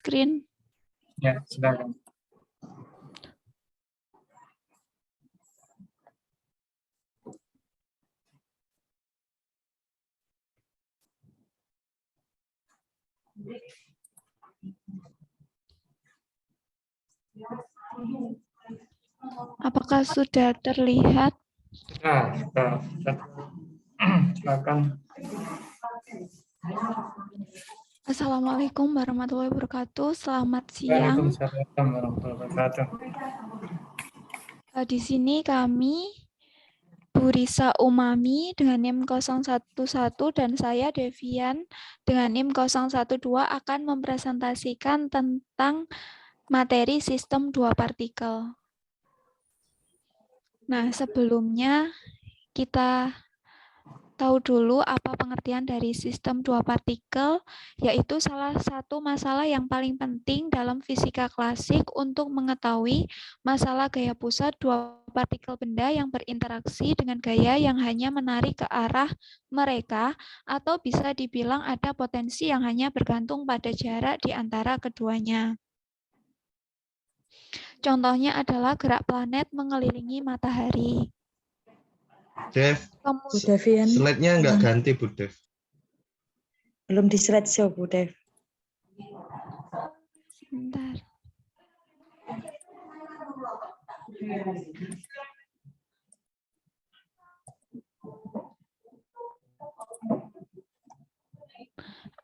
screen. Ya, silakan. Apakah sudah terlihat? Nah, silakan. Assalamualaikum warahmatullahi wabarakatuh. Selamat siang. Waalaikumsalam warahmatullahi wabarakatuh. Di sini kami Bu Risa Umami dengan NIM 011 dan saya Devian dengan NIM 012 akan mempresentasikan tentang materi sistem dua partikel. Nah, sebelumnya kita tahu dulu apa pengertian dari sistem dua partikel, yaitu salah satu masalah yang paling penting dalam fisika klasik untuk mengetahui masalah gaya pusat dua partikel benda yang berinteraksi dengan gaya yang hanya menarik ke arah mereka, atau bisa dibilang ada potensi yang hanya bergantung pada jarak di antara keduanya. Contohnya adalah gerak planet mengelilingi matahari. Dev, Bu Devian. slide-nya nggak ganti, Bu Dev. Belum di slideshow, Bu Dev. Sebentar.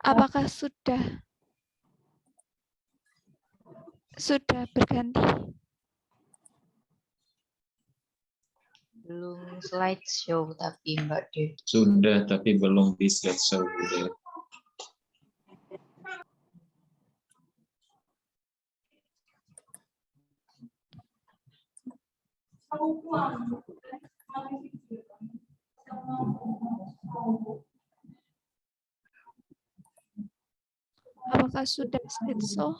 Apakah sudah berganti? Belum slideshow tapi Mbak Dev. Sudah, tapi belum di slideshow. Apakah sudah slideshow?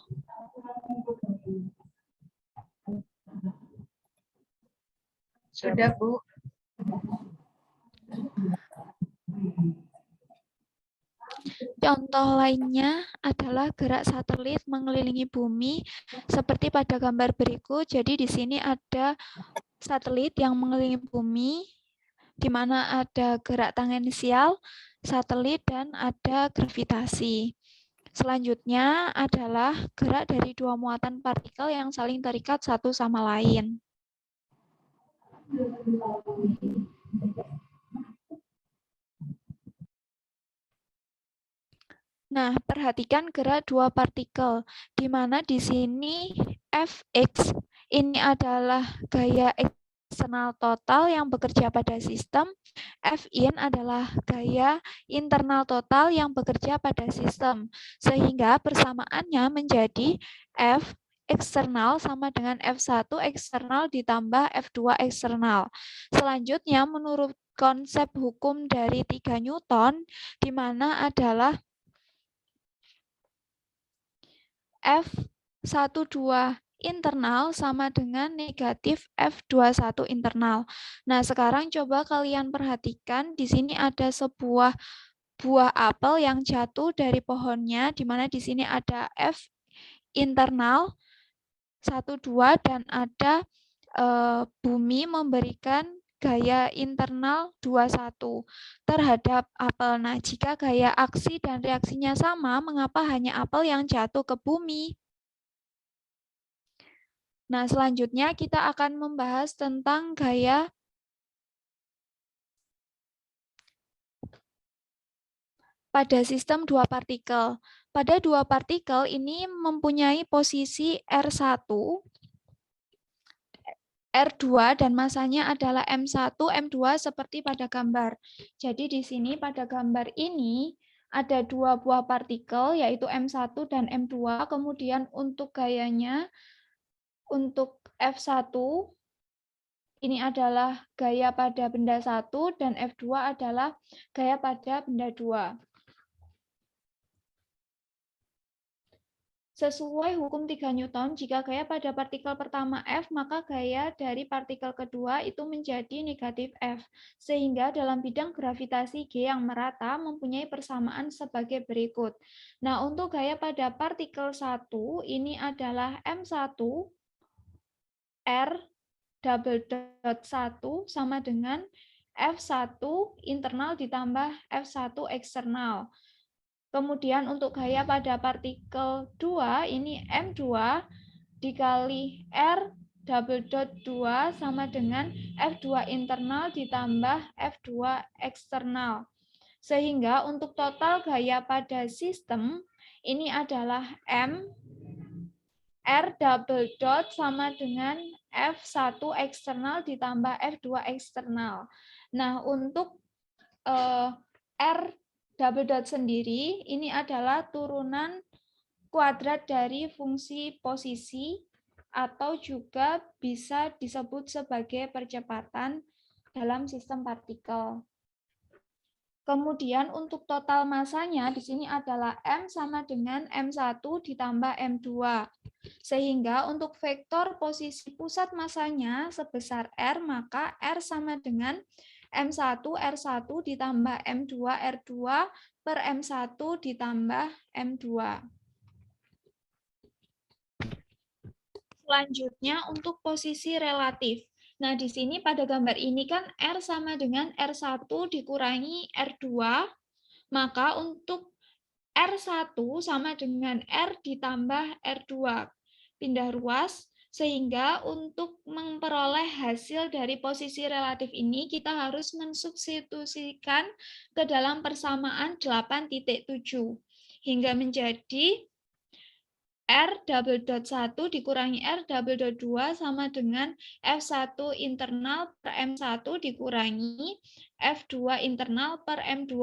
Sudah, Bu. Contoh lainnya adalah gerak satelit mengelilingi bumi seperti pada gambar berikut. Jadi di sini ada satelit yang mengelilingi bumi, di mana ada gerak tangensial satelit dan ada gravitasi. Selanjutnya adalah gerak dari dua muatan partikel yang saling terikat satu sama lain. Nah, perhatikan gerak dua partikel, di mana di sini Fx ini adalah gaya eksternal total yang bekerja pada sistem, Fin adalah gaya internal total yang bekerja pada sistem, sehingga persamaannya menjadi F eksternal sama dengan F1 eksternal ditambah F2 eksternal. Selanjutnya, menurut konsep hukum dari 3 Newton, di mana adalah F12 internal sama dengan negatif F21 internal. Nah, sekarang coba kalian perhatikan, di sini ada sebuah buah apel yang jatuh dari pohonnya, di mana di sini ada F internal 12 dan ada bumi memberikan gaya internal 21 terhadap apel. Nah, jika gaya aksi dan reaksinya sama, mengapa hanya apel yang jatuh ke bumi? Nah, selanjutnya kita akan membahas tentang gaya pada sistem dua partikel. Pada dua partikel ini mempunyai posisi R1, R2 dan masanya adalah M1, M2 seperti pada gambar. Jadi di sini pada gambar ini ada dua buah partikel yaitu M1 dan M2. Kemudian untuk gayanya, untuk F1 ini adalah gaya pada benda 1 dan F2 adalah gaya pada benda 2. Sesuai hukum 3 Newton, jika gaya pada partikel pertama F, maka gaya dari partikel kedua itu menjadi negatif F. Sehingga dalam bidang gravitasi G yang merata mempunyai persamaan sebagai berikut. Nah, untuk gaya pada partikel 1, ini adalah M1 R double dot 1 sama dengan F1 internal ditambah F1 eksternal. Kemudian untuk gaya pada partikel 2, ini M2 dikali R double dot 2 sama dengan F2 internal ditambah F2 eksternal. Sehingga untuk total gaya pada sistem, ini adalah M R double dot sama dengan F1 eksternal ditambah F2 eksternal. Nah, untuk R double dot sendiri, ini adalah turunan kuadrat dari fungsi posisi atau juga bisa disebut sebagai percepatan dalam sistem partikel. Kemudian untuk total masanya di sini adalah M sama dengan M1 ditambah M2. Sehingga untuk vektor posisi pusat masanya sebesar R, maka R sama dengan M1 R1 ditambah M2 R2 per M1 ditambah M2. Selanjutnya untuk posisi relatif. Nah, di sini pada gambar ini kan R sama dengan R1 dikurangi R2, maka untuk R1 sama dengan R ditambah R2. Pindah ruas, sehingga untuk memperoleh hasil dari posisi relatif ini, kita harus mensubstitusikan ke dalam persamaan 8.7, hingga menjadi R double dot 1 dikurangi R double dot 2 sama dengan F1 internal per M1 dikurangi F2 internal per M2.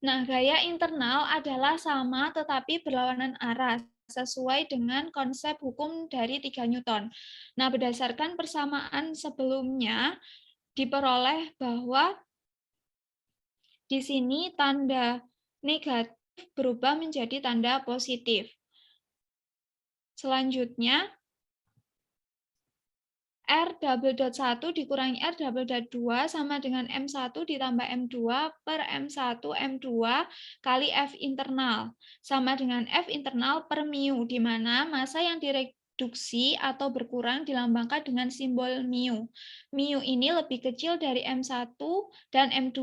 Nah, gaya internal adalah sama tetapi berlawanan arah sesuai dengan konsep hukum dari 3 Newton. Nah, berdasarkan persamaan sebelumnya diperoleh bahwa di sini tanda negatif berubah menjadi tanda positif. Selanjutnya, R double dot 1 dikurangi R double dot 2 sama dengan M1 ditambah M2 per M1 M2 kali F internal. Sama dengan F internal per mu, di mana massa yang direduksi atau berkurang dilambangkan dengan simbol mu. Mu ini lebih kecil dari M1 dan M2.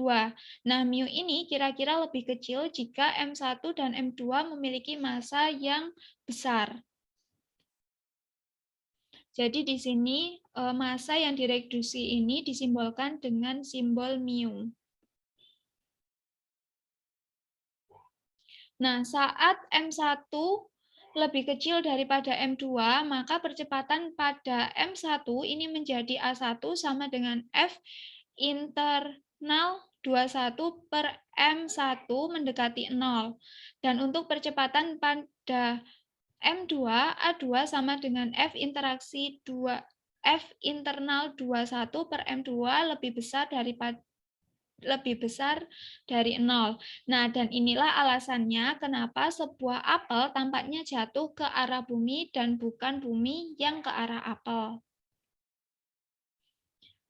Nah, mu ini kira-kira lebih kecil jika M1 dan M2 memiliki massa yang besar. Jadi di sini massa yang direduksi ini disimbolkan dengan simbol mu. Nah, saat M1 lebih kecil daripada M2, maka percepatan pada M1 ini menjadi A1 sama dengan F internal 21 per M1 mendekati 0. Dan untuk percepatan pada M2, A2 sama dengan F interaksi 2, F internal 21 per M2 lebih besar dari 0. Nah, dan inilah alasannya kenapa sebuah apel tampaknya jatuh ke arah bumi dan bukan bumi yang ke arah apel.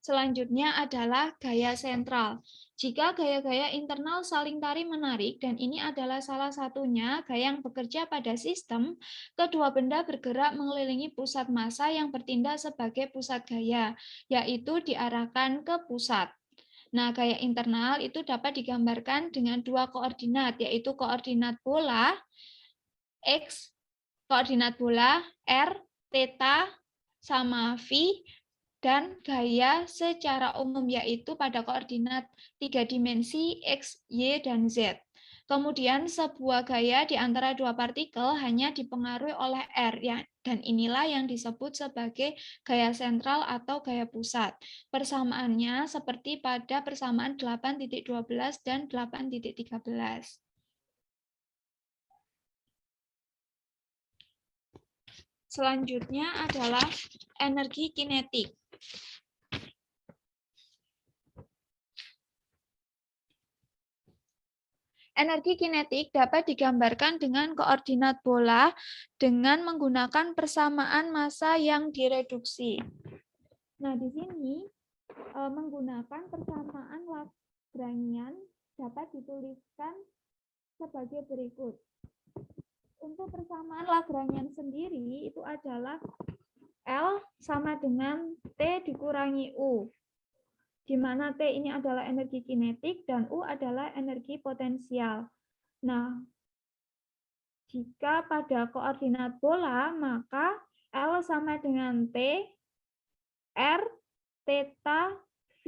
Selanjutnya adalah gaya sentral. Jika gaya-gaya internal saling tarik-menarik, dan ini adalah salah satunya gaya yang bekerja pada sistem, kedua benda bergerak mengelilingi pusat massa yang bertindak sebagai pusat gaya, yaitu diarahkan ke pusat. Nah, gaya internal itu dapat digambarkan dengan dua koordinat, yaitu koordinat bola, X, koordinat bola, R, theta, sama V, dan gaya secara umum yaitu pada koordinat 3 dimensi X, Y, dan Z. Kemudian sebuah gaya di antara dua partikel hanya dipengaruhi oleh R, dan inilah yang disebut sebagai gaya sentral atau gaya pusat. Persamaannya seperti pada persamaan 8.12 dan 8.13. Selanjutnya adalah energi kinetik. Energi kinetik dapat digambarkan dengan koordinat bola dengan menggunakan persamaan massa yang direduksi. Nah, di sini menggunakan persamaan Lagrangian dapat dituliskan sebagai berikut. Untuk persamaan Lagrangian sendiri itu adalah L sama dengan T dikurangi U, di mana T ini adalah energi kinetik dan U adalah energi potensial. Nah, jika pada koordinat bola, maka L sama dengan T, R, theta, V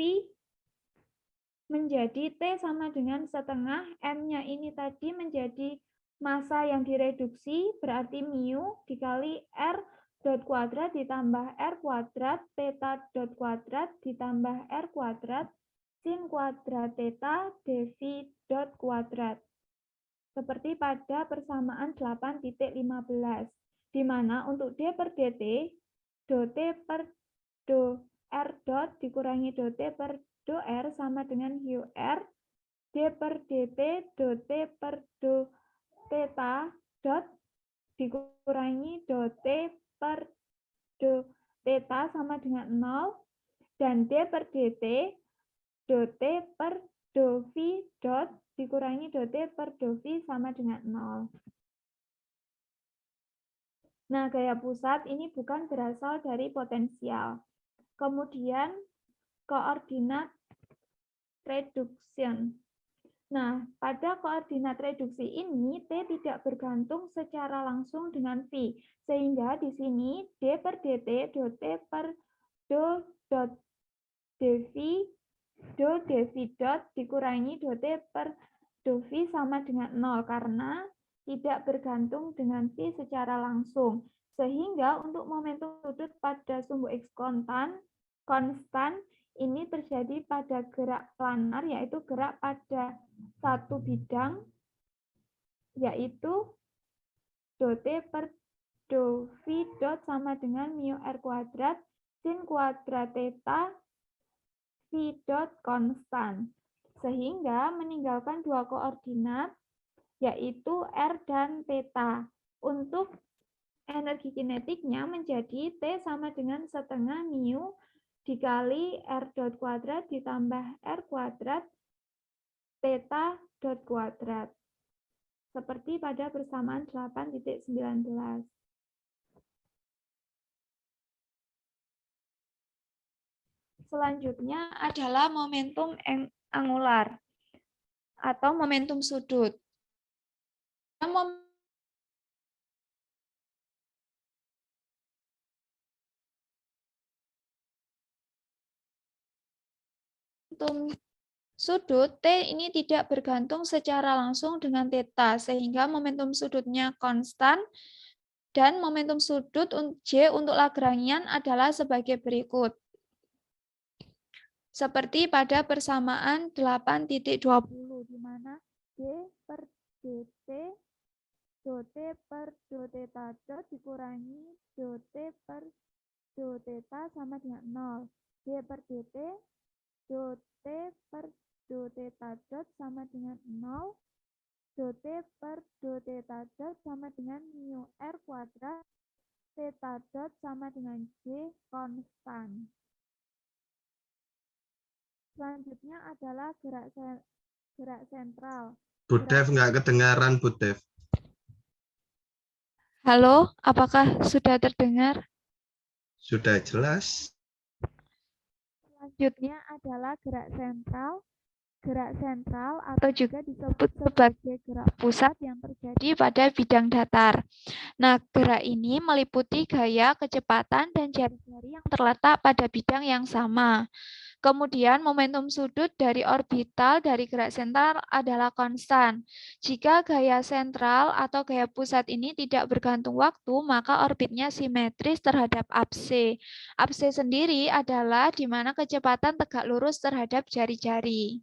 menjadi T sama dengan setengah, M-nya ini tadi menjadi massa yang direduksi, berarti mu dikali R dot kuadrat ditambah R kuadrat, theta dot kuadrat ditambah R kuadrat, sin kuadrat theta dV dot kuadrat. Seperti pada persamaan 8.15, di mana untuk D per dt, do T per do R dot dikurangi do T per do R sama dengan mu R, D per dt, do T per do theta dot dikurangi do T per do theta sama dengan 0, dan D per dt, do T per do V dot dikurangi do T per do V sama dengan 0. Nah, gaya pusat ini bukan berasal dari potensial. Kemudian, koordinat reduction. Nah, pada koordinat reduksi ini, T tidak bergantung secara langsung dengan V. Sehingga di sini, D per dt, do T per do dot dV, do dV dot dikurangi do T per do V sama dengan 0, karena tidak bergantung dengan V secara langsung. Sehingga untuk momentum sudut pada sumbu X konstan, ini terjadi pada gerak planar, yaitu gerak pada satu bidang, yaitu do T per do V dot sama dengan mu R kuadrat, sin kuadrat theta, V dot konstan. Sehingga meninggalkan dua koordinat, yaitu R dan theta. Untuk energi kinetiknya menjadi T sama dengan setengah mu dikali R dot kuadrat ditambah R kuadrat theta dot kuadrat. Seperti pada persamaan 8.19. Selanjutnya adalah momentum angular atau momentum sudut. Momentum sudut T ini tidak bergantung secara langsung dengan theta, sehingga momentum sudutnya konstan, dan momentum sudut J untuk Lagrangian adalah sebagai berikut. Seperti pada persamaan 8.20, di mana D per dt, do T per do theta dot dikurangi do T per do theta sama dengan 0. D per dt, do T per do theta dot sama dengan 0, do T per do theta dot sama dengan mu R kuadrat, theta dot sama dengan J konstan. Selanjutnya adalah gerak sentral. Bu Dev nggak kedengaran, Bu Dev. Halo, apakah sudah terdengar? Sudah jelas. Selanjutnya adalah gerak sentral. Gerak sentral atau juga disebut sebagai gerak pusat yang terjadi pada bidang datar. Nah, gerak ini meliputi gaya, kecepatan, dan jari-jari yang terletak pada bidang yang sama. Kemudian momentum sudut dari orbital dari gerak sentral adalah konstan. Jika gaya sentral atau gaya pusat ini tidak bergantung waktu, maka orbitnya simetris terhadap apse. Apse sendiri adalah di mana kecepatan tegak lurus terhadap jari-jari.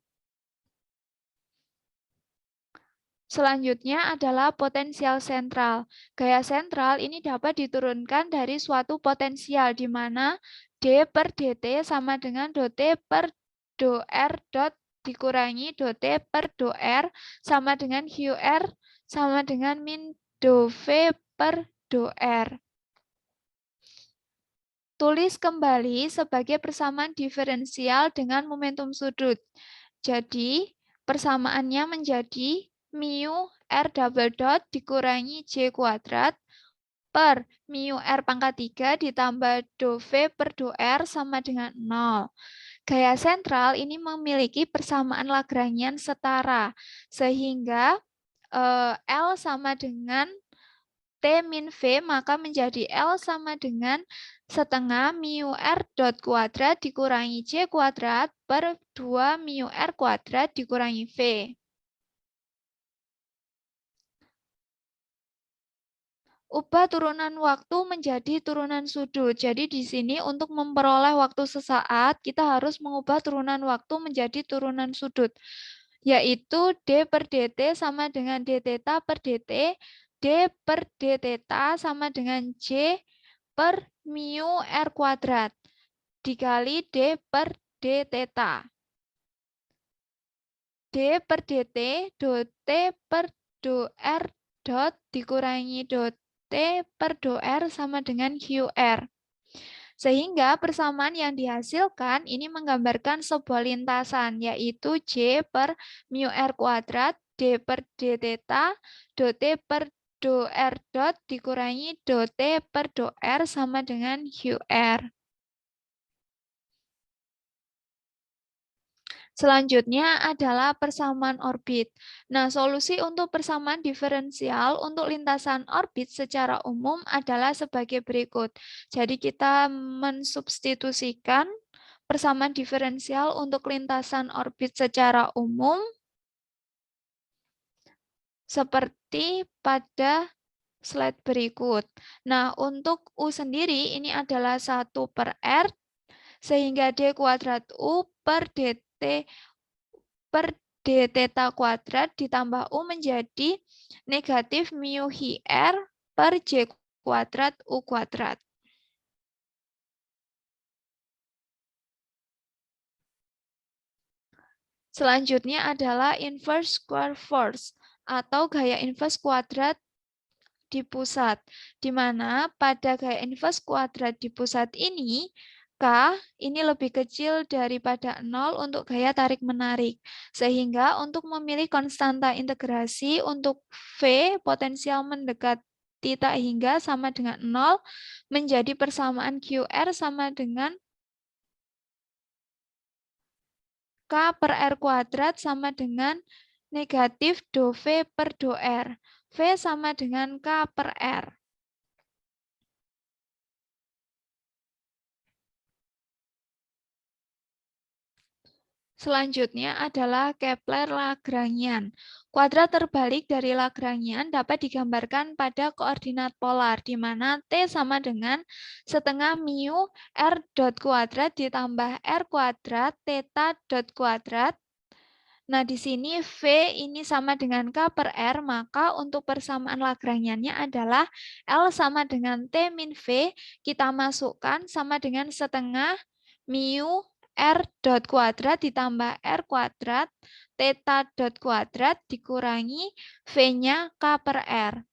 Selanjutnya adalah potensial sentral. Gaya sentral ini dapat diturunkan dari suatu potensial di mana D per dt sama dengan do T per do R dot dikurangi do T per do R sama dengan QR sama dengan min do V per do R. Tulis kembali sebagai persamaan diferensial dengan momentum sudut. Jadi, persamaannya menjadi mu R double dot dikurangi J kuadrat per mu R pangkat 3 ditambah do V per do R sama dengan 0. Gaya sentral ini memiliki persamaan Lagrangian setara, sehingga L sama dengan T min V, maka menjadi L sama dengan setengah mu R dot kuadrat dikurangi J kuadrat per 2 mu R kuadrat dikurangi V. Ubah turunan waktu menjadi turunan sudut. Jadi di sini untuk memperoleh waktu sesaat, kita harus mengubah turunan waktu menjadi turunan sudut, yaitu D per DT sama dengan D theta per DT, D per D theta sama dengan J per mu R kuadrat, dikali D per D theta. D per DT, do T per do R dot dikurangi do T per do R sama dengan QR. Sehingga persamaan yang dihasilkan ini menggambarkan sebuah lintasan, yaitu J per mu R kuadrat, D per D theta, do T per do R dot dikurangi do T per do R sama dengan QR. Selanjutnya adalah persamaan orbit. Nah, solusi untuk persamaan diferensial untuk lintasan orbit secara umum adalah sebagai berikut. Jadi kita mensubstitusikan persamaan diferensial untuk lintasan orbit secara umum seperti pada slide berikut. Nah, untuk U sendiri ini adalah 1 per R, sehingga D kuadrat U per DT per D theta kuadrat ditambah U menjadi negatif mu hi R per J kuadrat U kuadrat. Selanjutnya adalah inverse square force atau gaya inverse kuadrat di pusat, di mana pada gaya inverse kuadrat di pusat ini K ini lebih kecil daripada 0 untuk gaya tarik-menarik. Sehingga untuk memilih konstanta integrasi untuk V potensial mendekati tak hingga sama dengan 0 menjadi persamaan QR sama dengan K per R kuadrat sama dengan negatif do V per do R. V sama dengan K per R. Selanjutnya adalah Kepler-Lagrangian. Kuadrat terbalik dari Lagrangian dapat digambarkan pada koordinat polar, di mana T sama dengan setengah mu R dot kuadrat ditambah R kuadrat theta dot kuadrat. Nah, di sini V ini sama dengan K per R, maka untuk persamaan Lagrangiannya adalah L sama dengan T min V, kita masukkan sama dengan setengah mu R dot kuadrat ditambah R kuadrat theta dot kuadrat dikurangi V-nya K per R.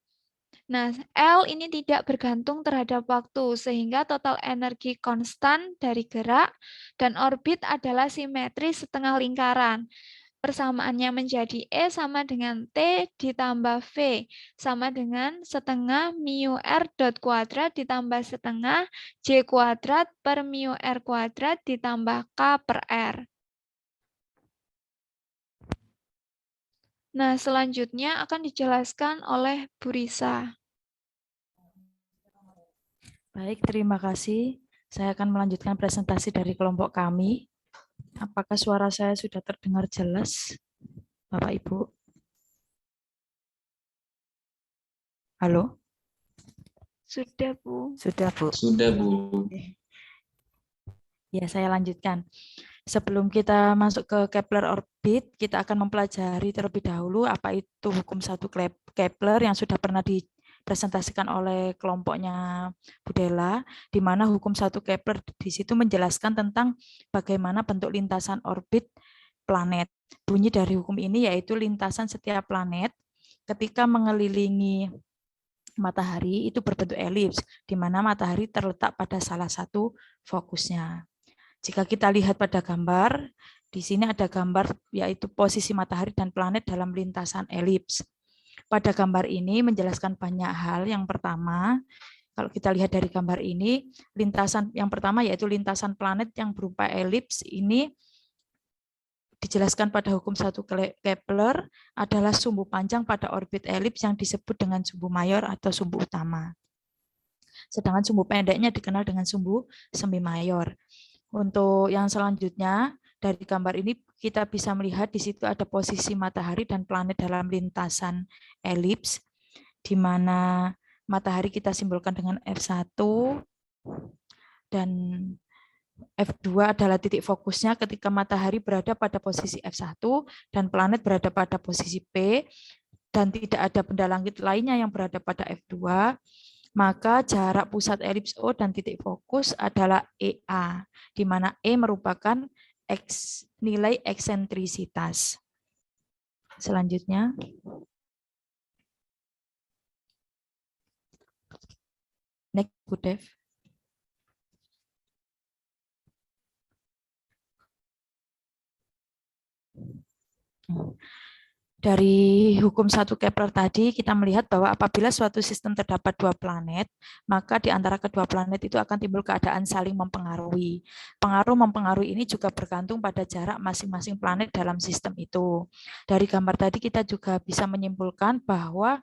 Nah, L ini tidak bergantung terhadap waktu, sehingga total energi konstan dari gerak dan orbit adalah simetris setengah lingkaran. Persamaannya menjadi E sama dengan T ditambah V sama dengan setengah mu R dot kuadrat ditambah setengah J kuadrat per mu R kuadrat ditambah K per R. Nah, selanjutnya akan dijelaskan oleh Bu Risa. Baik, terima kasih. Saya akan melanjutkan presentasi dari kelompok kami. Apakah suara saya sudah terdengar jelas, Bapak Ibu? Halo? Sudah, Bu. Sudah, Bu. Sudah, Bu. Ya, saya lanjutkan. Sebelum kita masuk ke Kepler orbit, kita akan mempelajari terlebih dahulu apa itu hukum 1 Kepler yang sudah pernah dipresentasikan oleh kelompoknya Bu Della, di mana hukum 1 Kepler di situ menjelaskan tentang bagaimana bentuk lintasan orbit planet. bunyi dari hukum ini yaitu lintasan setiap planet ketika mengelilingi matahari itu berbentuk elips, di mana matahari terletak pada salah satu fokusnya. Jika kita lihat pada gambar, di sini ada gambar yaitu posisi matahari dan planet dalam lintasan elips. Pada gambar ini menjelaskan banyak hal. Yang pertama, kalau kita lihat dari gambar ini, lintasan yang pertama yaitu lintasan planet yang berupa elips ini dijelaskan pada hukum 1 Kepler adalah sumbu panjang pada orbit elips yang disebut dengan sumbu mayor atau sumbu utama. Sedangkan sumbu pendeknya dikenal dengan sumbu semi mayor. Untuk yang selanjutnya, dari gambar ini kita bisa melihat di situ ada posisi matahari dan planet dalam lintasan elips, di mana matahari kita simbolkan dengan F1 dan F2 adalah titik fokusnya ketika matahari berada pada posisi F1 dan planet berada pada posisi P dan tidak ada benda langit lainnya yang berada pada F2, maka jarak pusat elips O dan titik fokus adalah EA, di mana E merupakan nilai eksentrisitas. Selanjutnya. Next, Bu Dev. Dari hukum 1 Kepler tadi, kita melihat bahwa apabila suatu sistem terdapat 2 planet, maka di antara kedua planet itu akan timbul keadaan saling mempengaruhi. Pengaruh mempengaruhi ini juga bergantung pada jarak masing-masing planet dalam sistem itu. Dari gambar tadi kita juga bisa menyimpulkan bahwa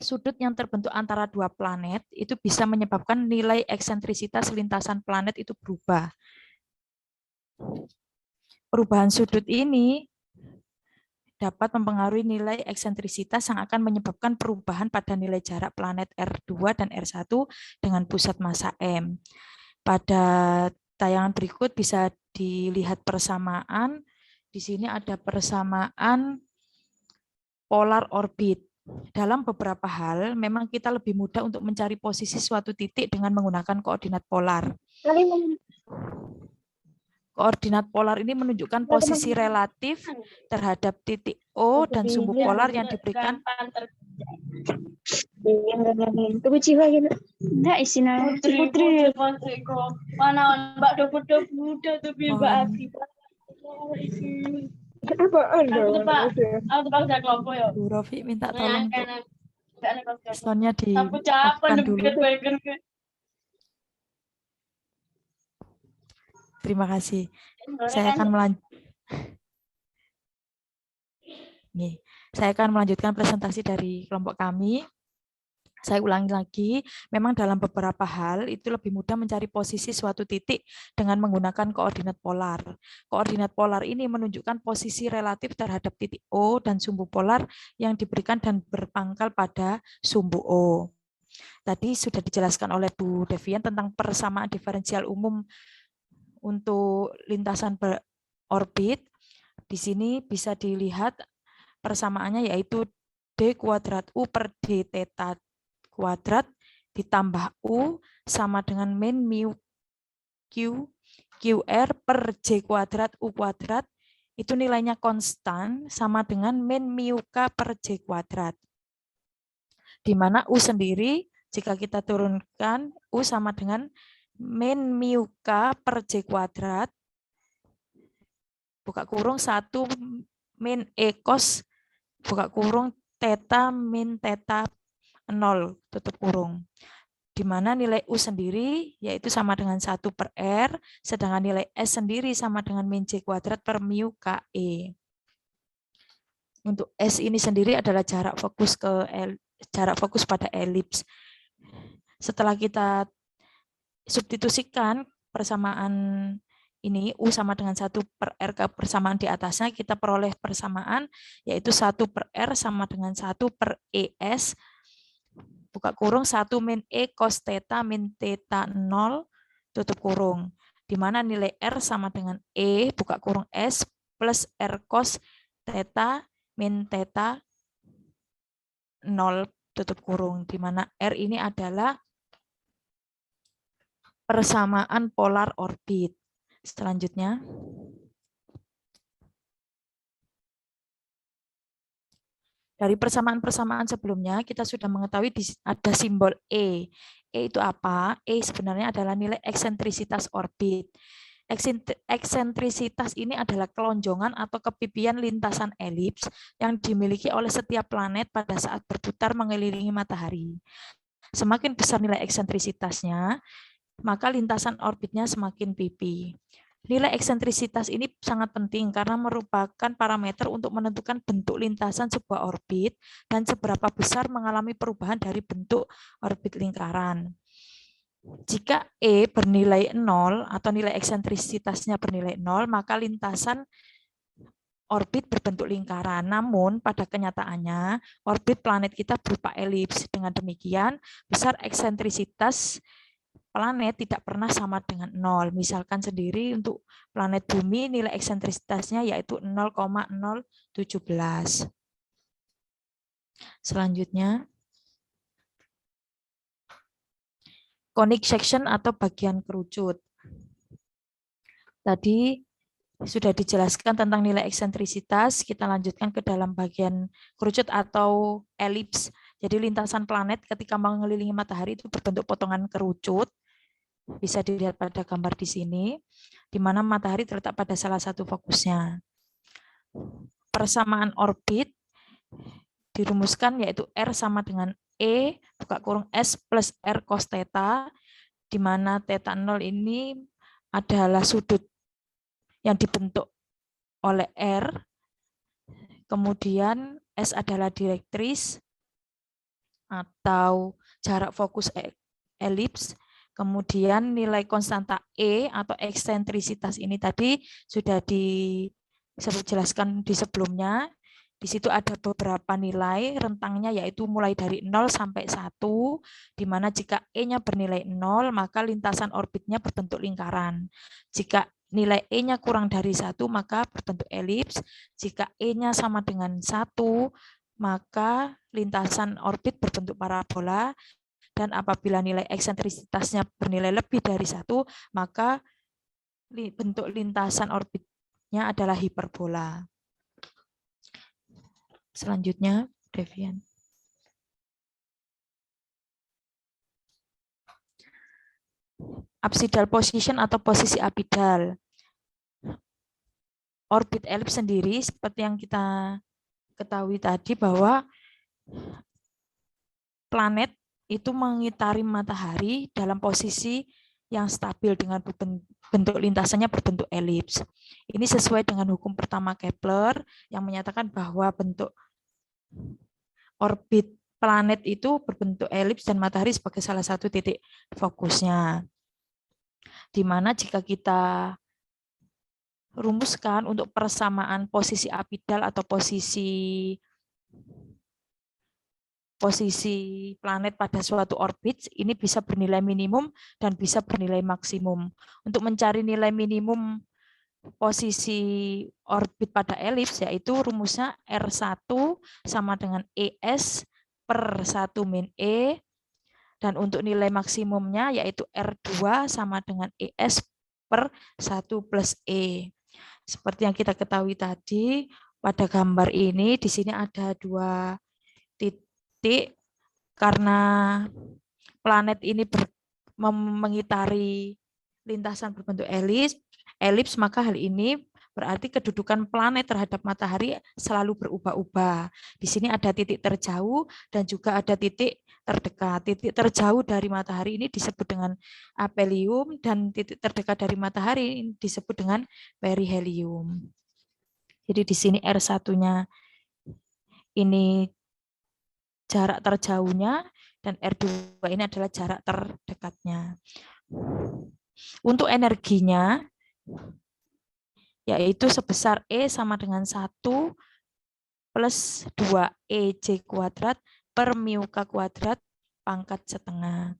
sudut yang terbentuk antara 2 planet itu bisa menyebabkan nilai eksentrisitas lintasan planet itu berubah. Perubahan sudut ini dapat mempengaruhi nilai eksentrisitas yang akan menyebabkan perubahan pada nilai jarak planet R2 dan R1 dengan pusat massa M. Pada tayangan berikut bisa dilihat persamaan. Di sini ada persamaan polar orbit. Dalam beberapa hal, memang kita lebih mudah untuk mencari posisi suatu titik dengan menggunakan koordinat polar. Koordinat polar ini menunjukkan posisi relatif terhadap titik O dan sumbu polar yang diberikan. Bu Rofi minta tolong untuk soundnya diaktifkan dulu. Terima kasih. Saya akan melanjutkan presentasi dari kelompok kami. Saya ulangi lagi, memang dalam beberapa hal itu lebih mudah mencari posisi suatu titik dengan menggunakan koordinat polar. Koordinat polar ini menunjukkan posisi relatif terhadap titik O dan sumbu polar yang diberikan dan berpangkal pada sumbu O. Tadi sudah dijelaskan oleh Bu Devian tentang persamaan diferensial umum untuk lintasan berorbit. Di sini bisa dilihat persamaannya yaitu D kuadrat U per D theta kuadrat ditambah U sama dengan min mu Q QR per J kuadrat U kuadrat, itu nilainya konstan sama dengan min mu K per J kuadrat. Di mana U sendiri jika kita turunkan U sama dengan min mu K per J kuadrat, buka kurung 1 min E cos, buka kurung theta min theta 0, tutup kurung. Di mana nilai U sendiri yaitu sama dengan 1 per R, sedangkan nilai S sendiri sama dengan min J kuadrat per mu KE. Untuk S ini sendiri adalah jarak fokus pada elips. Setelah kita substitusikan persamaan ini U sama dengan 1 per R ke persamaan di atasnya, kita peroleh persamaan yaitu 1 per R sama dengan 1 per ES, buka kurung 1 min E cos theta min theta 0, tutup kurung. Di mana nilai R sama dengan E, buka kurung S, plus R cos theta min theta 0, tutup kurung. Di mana R ini adalah persamaan polar orbit. Selanjutnya, Dari persamaan-persamaan sebelumnya, kita sudah mengetahui ada simbol E. E itu apa? E sebenarnya adalah nilai eksentrisitas orbit. Eksentrisitas ini adalah kelonjongan atau kepipian lintasan elips yang dimiliki oleh setiap planet pada saat berputar mengelilingi matahari. Semakin besar nilai eksentrisitasnya, maka lintasan orbitnya semakin pipi. Nilai eksentrisitas ini sangat penting karena merupakan parameter untuk menentukan bentuk lintasan sebuah orbit dan seberapa besar mengalami perubahan dari bentuk orbit lingkaran. Jika E bernilai 0 atau nilai eksentrisitasnya bernilai 0, maka lintasan orbit berbentuk lingkaran. Namun pada kenyataannya orbit planet kita berupa elips. Dengan demikian, besar eksentrisitas planet tidak pernah sama dengan 0. Misalkan sendiri untuk planet bumi nilai eksentrisitasnya yaitu 0,017. Selanjutnya, conic section atau bagian kerucut. Tadi sudah dijelaskan tentang nilai eksentrisitas, kita lanjutkan ke dalam bagian kerucut atau elips. Jadi lintasan planet ketika mengelilingi matahari itu berbentuk potongan kerucut. Bisa dilihat pada gambar di sini, di mana matahari terletak pada salah satu fokusnya. Persamaan orbit dirumuskan yaitu R sama dengan E buka kurung S plus R cos theta, di mana theta 0 ini adalah sudut yang dibentuk oleh R, kemudian S adalah direktris atau jarak fokus elips. Kemudian nilai konstanta E atau eksentrisitas ini tadi sudah dijelaskan di sebelumnya. Di situ ada beberapa nilai rentangnya yaitu mulai dari 0 sampai 1, di mana jika E-nya bernilai 0, maka lintasan orbitnya berbentuk lingkaran. Jika nilai E-nya kurang dari 1, maka berbentuk elips. Jika E-nya sama dengan 1, maka lintasan orbit berbentuk parabola. Dan apabila nilai eksentrisitasnya bernilai lebih dari 1, maka bentuk lintasan orbitnya adalah hiperbola. Selanjutnya, Devian. Apsidal position atau posisi apidal. Orbit elips sendiri, seperti yang kita ketahui tadi bahwa planet itu mengitari matahari dalam posisi yang stabil dengan bentuk lintasannya berbentuk elips. Ini sesuai dengan hukum pertama Kepler yang menyatakan bahwa bentuk orbit planet itu berbentuk elips dan matahari sebagai salah satu titik fokusnya. Di mana jika kita rumuskan untuk persamaan posisi apidal atau posisi planet pada suatu orbit, ini bisa bernilai minimum dan bisa bernilai maksimum. Untuk mencari nilai minimum posisi orbit pada elips, yaitu rumusnya R1 sama dengan ES per 1 min E, dan untuk nilai maksimumnya yaitu R2 sama dengan ES per 1 plus E. Seperti yang kita ketahui tadi, pada gambar ini, di sini ada 2 titik, karena planet ini mengitari lintasan berbentuk elips, maka hal ini berarti kedudukan planet terhadap matahari selalu berubah-ubah. Di sini ada titik terjauh dan juga ada titik terdekat. Titik terjauh dari matahari ini disebut dengan aphelium dan titik terdekat dari matahari ini disebut dengan perihelium. Jadi di sini R1-nya ini jarak terjauhnya dan R2 ini adalah jarak terdekatnya. Untuk energinya yaitu sebesar E sama dengan 1 plus 2EJ kuadrat per mu K kuadrat pangkat setengah.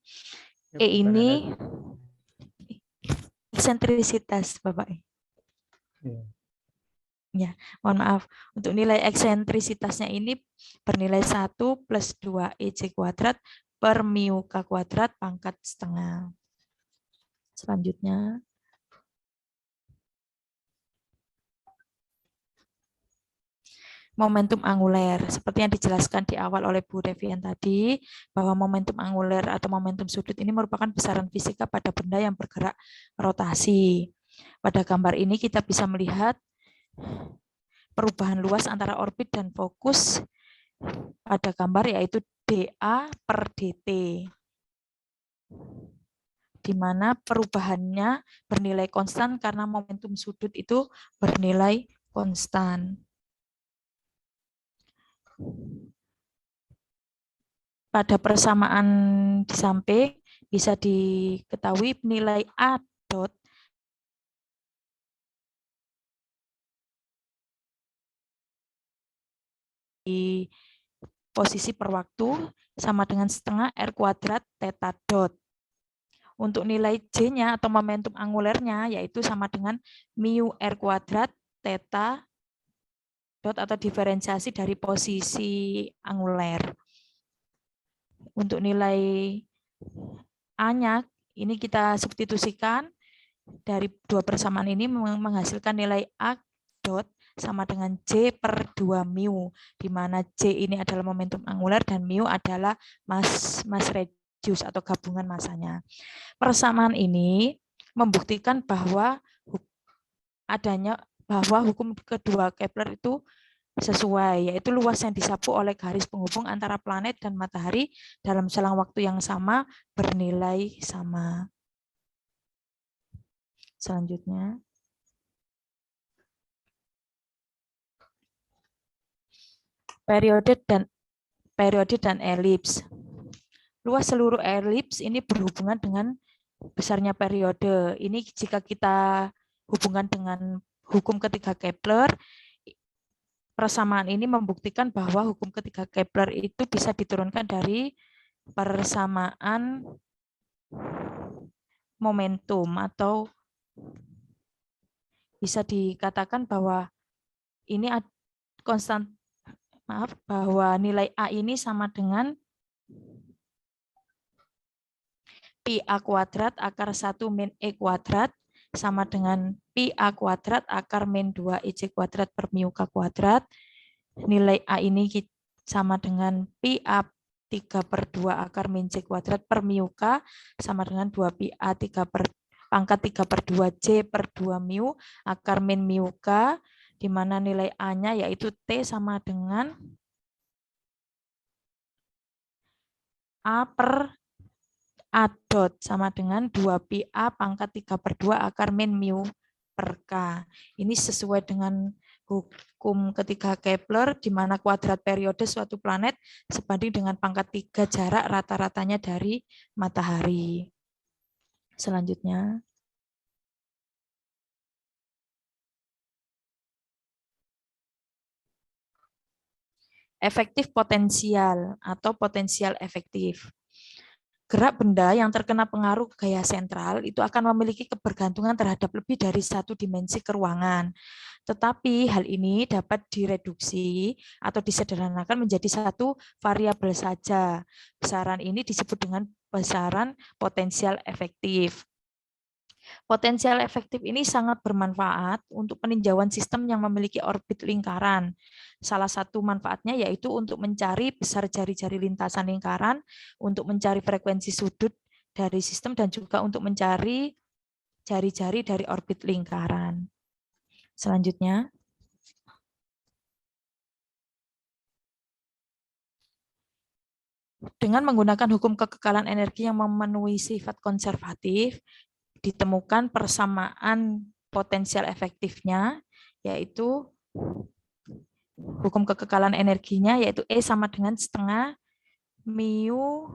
E ini eksentrisitas, Bapak. Ya, mohon maaf. Untuk nilai eksentrisitasnya ini bernilai 1 plus 2EJ kuadrat per mu K kuadrat pangkat setengah. Selanjutnya. momentum anguler. Seperti yang dijelaskan di awal oleh Bu Devian tadi, bahwa momentum anguler atau momentum sudut ini merupakan besaran fisika pada benda yang bergerak rotasi. Pada gambar ini kita bisa melihat perubahan luas antara orbit dan fokus pada gambar, yaitu dA per dt, di mana perubahannya bernilai konstan karena momentum sudut itu bernilai konstan. Pada persamaan di samping bisa diketahui nilai A dot di posisi per waktu sama dengan setengah R kuadrat theta dot. Untuk nilai J-nya atau momentum angulernya yaitu sama dengan mu R kuadrat theta dot atau diferensiasi dari posisi anguler. Untuk nilai A-nya ini kita substitusikan dari dua persamaan ini menghasilkan nilai A dot sama dengan J per 2 mu, di mana J ini adalah momentum anguler dan mu adalah mass radius atau gabungan masanya. Persamaan ini membuktikan bahwa hukum kedua Kepler itu sesuai, yaitu luas yang disapu oleh garis penghubung antara planet dan matahari dalam selang waktu yang sama bernilai sama. Selanjutnya, periode dan elips. Luas seluruh elips ini berhubungan dengan besarnya periode. Ini jika kita hubungkan dengan hukum ketiga Kepler, persamaan ini membuktikan bahwa hukum ketiga Kepler itu bisa diturunkan dari persamaan momentum, atau bisa dikatakan bahwa ini bahwa nilai A ini sama dengan pi A kuadrat akar 1 min E kuadrat sama dengan pi A kuadrat akar min 2 EC kuadrat per mu K kuadrat. Nilai A ini sama dengan pi A 3 per 2 akar min C kuadrat per mu K sama dengan 2 pi A 3 per pangkat 3 per 2 C per 2 mu akar min mu K, di mana nilai A-nya yaitu T sama dengan A per A dot sama dengan 2 pi A pangkat 3 per 2 akar min mu per K. Ini sesuai dengan hukum ketiga Kepler, di mana kuadrat periode suatu planet sebanding dengan pangkat 3 jarak rata-ratanya dari matahari. Selanjutnya, efektif potensial atau potensial efektif. Gerak benda yang terkena pengaruh gaya sentral itu akan memiliki kebergantungan terhadap lebih dari satu dimensi keruangan. Tetapi hal ini dapat direduksi atau disederhanakan menjadi satu variabel saja. Besaran ini disebut dengan besaran potensial efektif. Potensial efektif ini sangat bermanfaat untuk peninjauan sistem yang memiliki orbit lingkaran. Salah satu manfaatnya yaitu untuk mencari besar jari-jari lintasan lingkaran, untuk mencari frekuensi sudut dari sistem, dan juga untuk mencari jari-jari dari orbit lingkaran. Selanjutnya, dengan menggunakan hukum kekekalan energi yang memenuhi sifat konservatif, ditemukan persamaan potensial efektifnya, yaitu hukum kekekalan energinya, yaitu E sama dengan setengah mu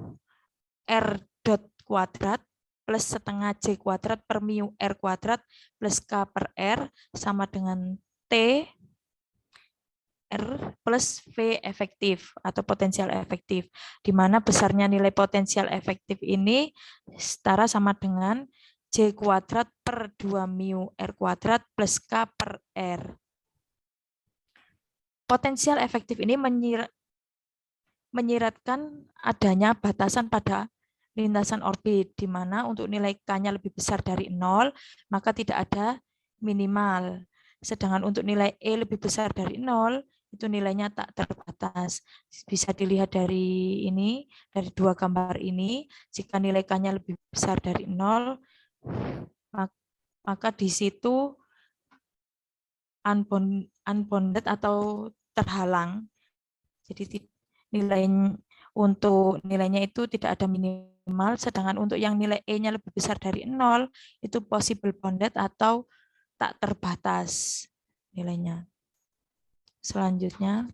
R dot kuadrat plus setengah J kuadrat per mu R kuadrat plus K per R sama dengan T R plus V efektif atau potensial efektif, di mana besarnya nilai potensial efektif ini setara sama dengan J kuadrat per 2 mu R kuadrat plus K per R. Potensial efektif ini menyiratkan adanya batasan pada lintasan orbit, di mana untuk nilai K-nya lebih besar dari 0, maka tidak ada minimal. Sedangkan untuk nilai E lebih besar dari 0, itu nilainya tak terbatas. Bisa dilihat dari ini, dari dua gambar ini, jika nilai K-nya lebih besar dari 0, maka di situ unbounded atau terhalang. Jadi nilainya itu tidak ada minimal, sedangkan untuk yang nilai E-nya lebih besar dari 0, itu possible bounded atau tak terbatas nilainya. Selanjutnya,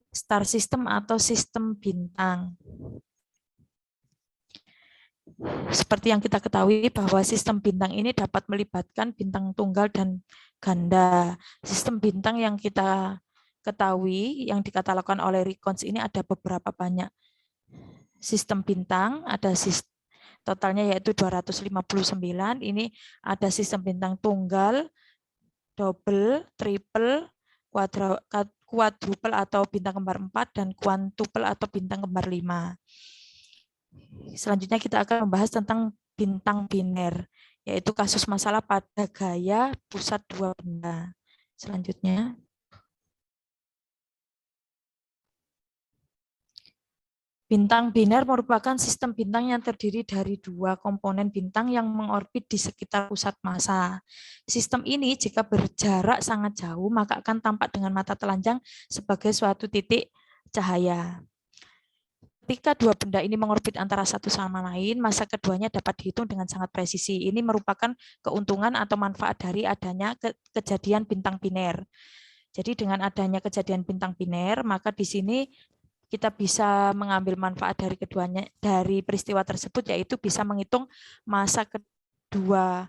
star system atau sistem bintang. Seperti yang kita ketahui bahwa sistem bintang ini dapat melibatkan bintang tunggal dan ganda. Sistem bintang yang kita ketahui, yang dikatalogkan oleh Ricons ini ada beberapa banyak sistem bintang, ada totalnya yaitu 259. Ini ada sistem bintang tunggal, double, triple, quadruple atau bintang kembar 4, dan quintuple atau bintang kembar 5. Selanjutnya kita akan membahas tentang bintang biner, yaitu kasus masalah pada gaya pusat dua benda. Selanjutnya, bintang biner merupakan sistem bintang yang terdiri dari dua komponen bintang yang mengorbit di sekitar pusat massa. Sistem ini jika berjarak sangat jauh, maka akan tampak dengan mata telanjang sebagai suatu titik cahaya. Ketika dua benda ini mengorbit antara satu sama lain, massa keduanya dapat dihitung dengan sangat presisi. Ini merupakan keuntungan atau manfaat dari adanya kejadian bintang biner. Jadi dengan adanya kejadian bintang biner, maka di sini kita bisa mengambil manfaat dari keduanya, dari peristiwa tersebut, yaitu bisa menghitung massa kedua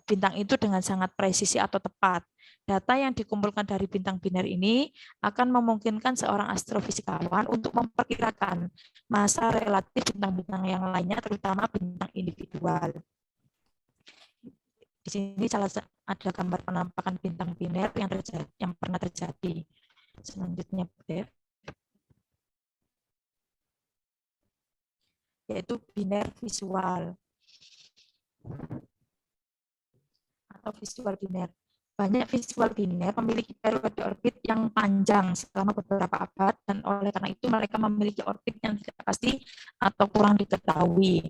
bintang itu dengan sangat presisi atau tepat. Data yang dikumpulkan dari bintang biner ini akan memungkinkan seorang astrofisikawan untuk memperkirakan massa relatif bintang-bintang yang lainnya, terutama bintang individual. Di sini ada gambar penampakan bintang biner yang pernah terjadi. Selanjutnya, yaitu biner visual atau visual biner. Banyak visual biner memiliki periode orbit yang panjang selama beberapa abad, dan oleh karena itu mereka memiliki orbit yang tidak pasti atau kurang diketahui.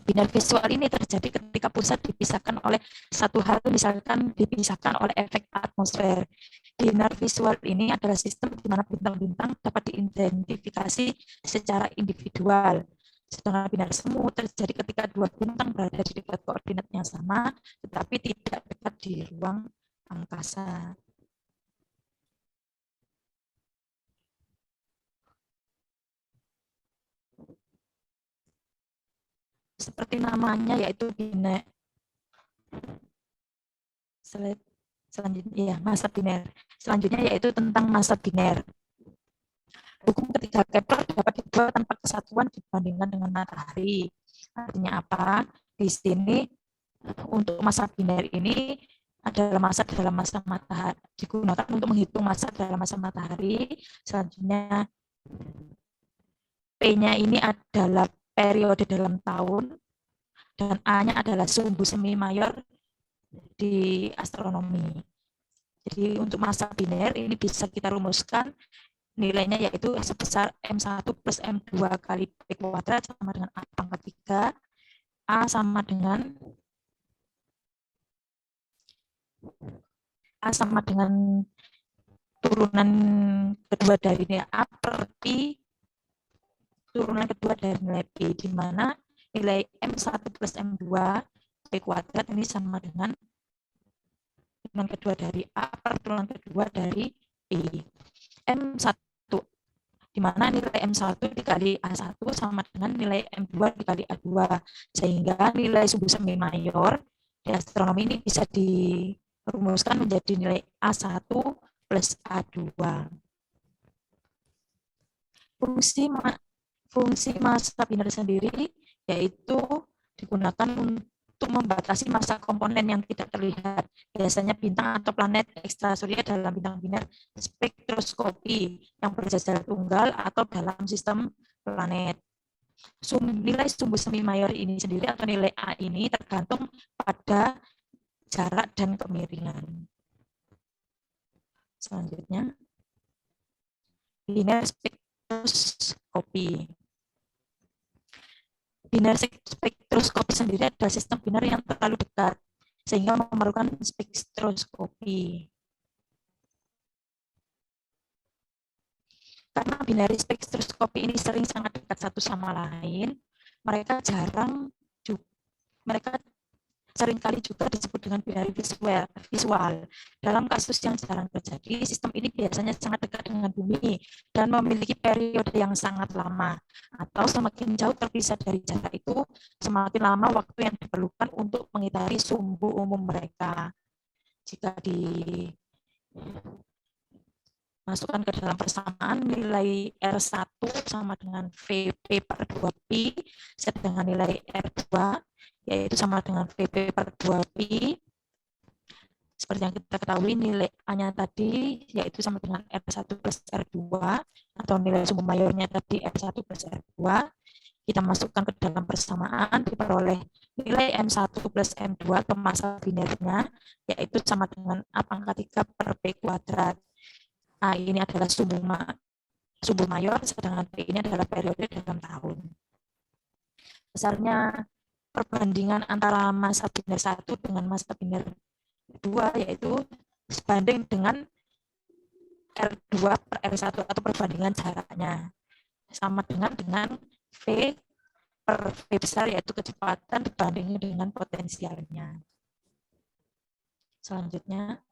Biner visual ini terjadi ketika pusat dipisahkan oleh satu hal, misalkan dipisahkan oleh efek atmosfer. Biner visual ini adalah sistem di mana bintang-bintang dapat diidentifikasi secara individual. Sedangkan biner semu terjadi ketika dua bintang berada di dekat koordinat yang sama, tetapi tidak dekat di ruang angkasa. Seperti namanya, yaitu biner. Selanjutnya, massa biner. Selanjutnya yaitu tentang massa biner. Hukum ketiga Kepler dapat dibuat tanpa kesatuan dibandingkan dengan matahari. Artinya apa? Di sini untuk massa biner ini adalah massa dalam massa matahari, digunakan untuk menghitung massa dalam massa matahari. Selanjutnya P-nya ini adalah periode dalam tahun, dan A-nya adalah sumbu semi mayor di astronomi. Jadi untuk massa biner ini bisa kita rumuskan nilainya yaitu sebesar M1 plus M2 kali P kuadrat sama dengan A pangkat 3. A sama dengan turunan kedua dari nilai A per P turunan kedua dari nilai P, di mana nilai M1 plus M2 P kuadrat ini sama dengan turunan kedua dari A per turunan kedua dari P. M1, di mana nilai M1 dikali A1 sama dengan nilai M2 dikali A2, sehingga nilai sumbu semi mayor di astronomi ini bisa dirumuskan menjadi nilai A1 plus A2. Fungsi massa biner sendiri yaitu digunakan untuk membatasi massa komponen yang tidak terlihat, biasanya bintang atau planet ekstrasurya dalam bintang biner spektroskopi yang berjajar tunggal atau dalam sistem planet. Nilai sumbu semi mayor ini sendiri atau nilai A ini tergantung pada jarak dan kemiringan. Selanjutnya, linear spektroskopi. Linear spektroskopi sendiri adalah sistem biner yang terlalu dekat, sehingga memerlukan spektroskopi. Karena binary spektroskopi ini sering sangat dekat satu sama lain, mereka seringkali juga disebut dengan binary visual. Dalam kasus yang jarang terjadi, sistem ini biasanya sangat dekat dengan bumi dan memiliki periode yang sangat lama. Atau semakin jauh terpisah dari jarak itu, semakin lama waktu yang diperlukan untuk mengitari sumbu umum mereka. Jika masukkan ke dalam persamaan, nilai R1 sama dengan VP per 2Pi, sedangkan nilai R2 yaitu sama dengan VP per 2Pi. Seperti yang kita ketahui, nilai A-nya tadi yaitu sama dengan R1 plus R2, atau nilai sumbu mayornya tadi R1 plus R2. Kita masukkan ke dalam persamaan, diperoleh nilai M1 plus M2 atau massa binernya, yaitu sama dengan A pangkat 3 per P kuadrat. A ini adalah sumbu mayor, sedangkan P ini adalah periode dalam tahun. Besarnya perbandingan antara massa biner 1 dengan massa biner 2 yaitu sebanding dengan R2 per R1 atau perbandingan jaraknya. Sama dengan V per V besar yaitu kecepatan dibanding dengan potensialnya. Selanjutnya,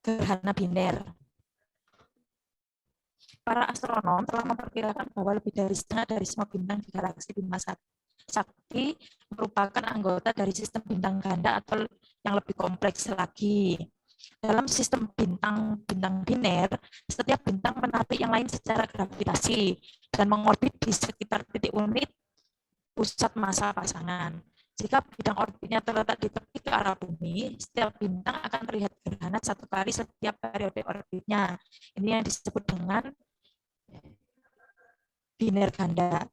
gerhana biner. Para astronom telah memperkirakan bahwa lebih dari setengah dari semua bintang di galaksi Bima Sakti merupakan anggota dari sistem bintang ganda atau yang lebih kompleks lagi. Dalam sistem bintang biner, setiap bintang menarik yang lain secara gravitasi dan mengorbit di sekitar titik unit pusat massa pasangan. Jika bidang orbitnya terletak di tepi ke arah bumi, setiap bintang akan terlihat gerhana satu kali setiap periode orbitnya. Ini yang disebut dengan biner ganda.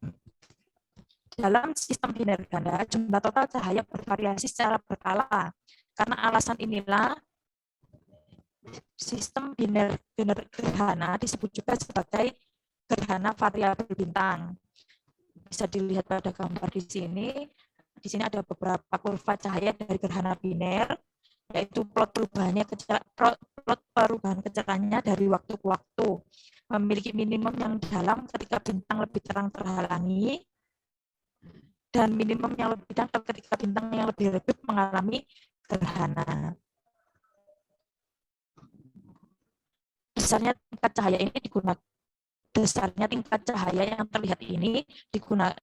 Dalam sistem biner ganda, jumlah total cahaya bervariasi secara berkala. Karena alasan inilah, sistem biner gerhana disebut juga sebagai gerhana variabel bintang. Bisa dilihat pada gambar di sini. Di sini ada beberapa kurva cahaya dari gerhana biner, yaitu plot perubahan kecerahannya dari waktu ke waktu. Memiliki minimum yang dalam ketika bintang lebih terang terhalangi, dan minimum yang lebih dangkal ketika bintang yang lebih redup mengalami gerhana. Besarnya tingkat cahaya yang terlihat ini digunakan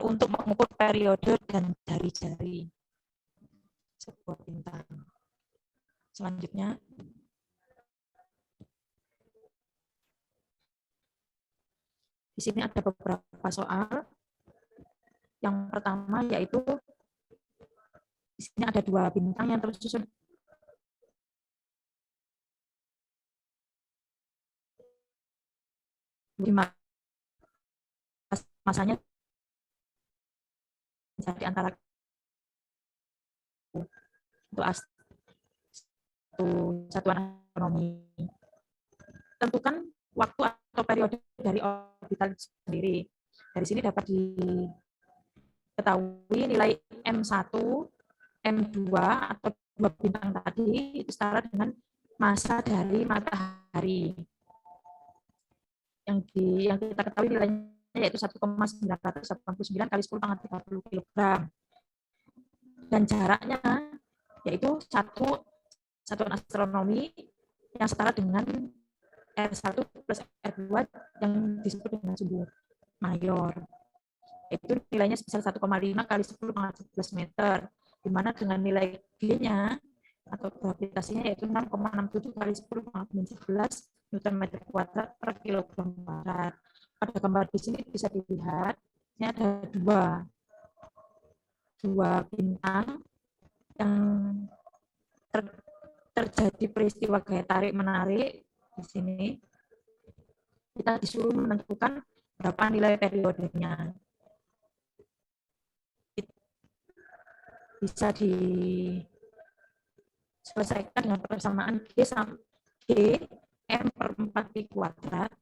untuk mengukur periode dan jari-jari sebuah bintang. Selanjutnya, di sini ada beberapa soal. Yang pertama yaitu di sini ada 2 bintang yang tersusun masanya di antara untuk satuan astronomi. Tentukan waktu atau periode dari orbital sendiri. Dari sini dapat diketahui nilai M1, M2 atau 2 bintang tadi itu setara dengan massa dari matahari. Yang kita ketahui nilainya yaitu 1,989 kali 10⁻30 kg. Dan jaraknya yaitu satuan astronomi yang setara dengan R1 plus R2 yang disebut dengan sumbu mayor. Itu nilainya sebesar 1,5 kali 10⁻11 meter, di mana dengan nilai G-nya atau gravitasinya yaitu 6,67 kali 10⁻11 Nm² per kilogram barat. Pada gambar di sini bisa dilihat, ini ada dua bintang yang terjadi peristiwa gaya tarik menarik. Di sini kita disuruh menentukan berapa nilai periodenya. bisa diselesaikan dengan persamaan G M per 4P kuadrat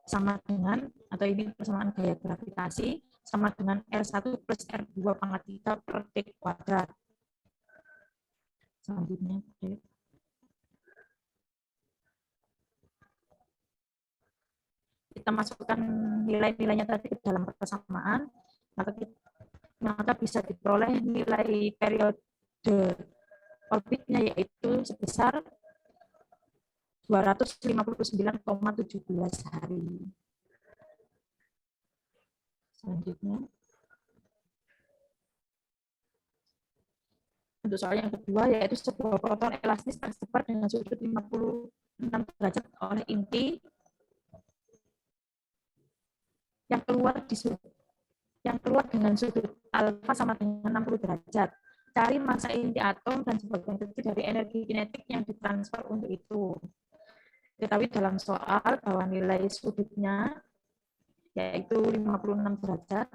sama dengan, atau ini persamaan gaya gravitasi, sama dengan R1 plus R2 pangkat 3 per T kuadrat. Selanjutnya, kita masukkan nilai-nilainya tadi ke dalam persamaan, maka bisa diperoleh nilai periode orbitnya yaitu sebesar 259,17 hari. Selanjutnya, untuk soal yang kedua yaitu sebuah proton elastis tersebar dengan sudut 56 derajat oleh inti yang keluar dengan sudut alfa sama dengan 60 derajat. Cari massa inti atom dan sebagian kecil dari energi kinetik yang ditransfer untuk itu. Ketahui dalam soal bahwa nilai sudutnya yaitu 56 derajat,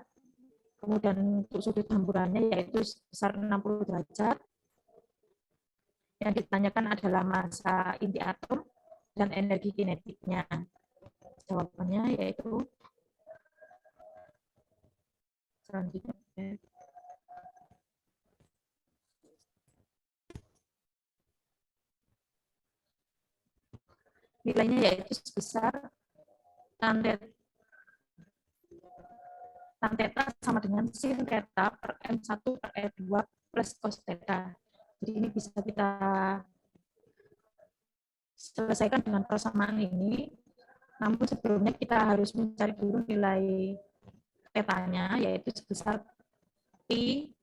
kemudian untuk sudut hamburannya yaitu sebesar 60 derajat. Yang ditanyakan adalah massa inti atom dan energi kinetiknya. Jawabannya yaitu selanjutnya. Nilainya yaitu sebesar tan theta sama dengan sin theta per M1 per R2 plus cos theta. Jadi ini bisa kita selesaikan dengan persamaan ini. Namun sebelumnya kita harus mencari dulu nilai theta-nya, yaitu sebesar pi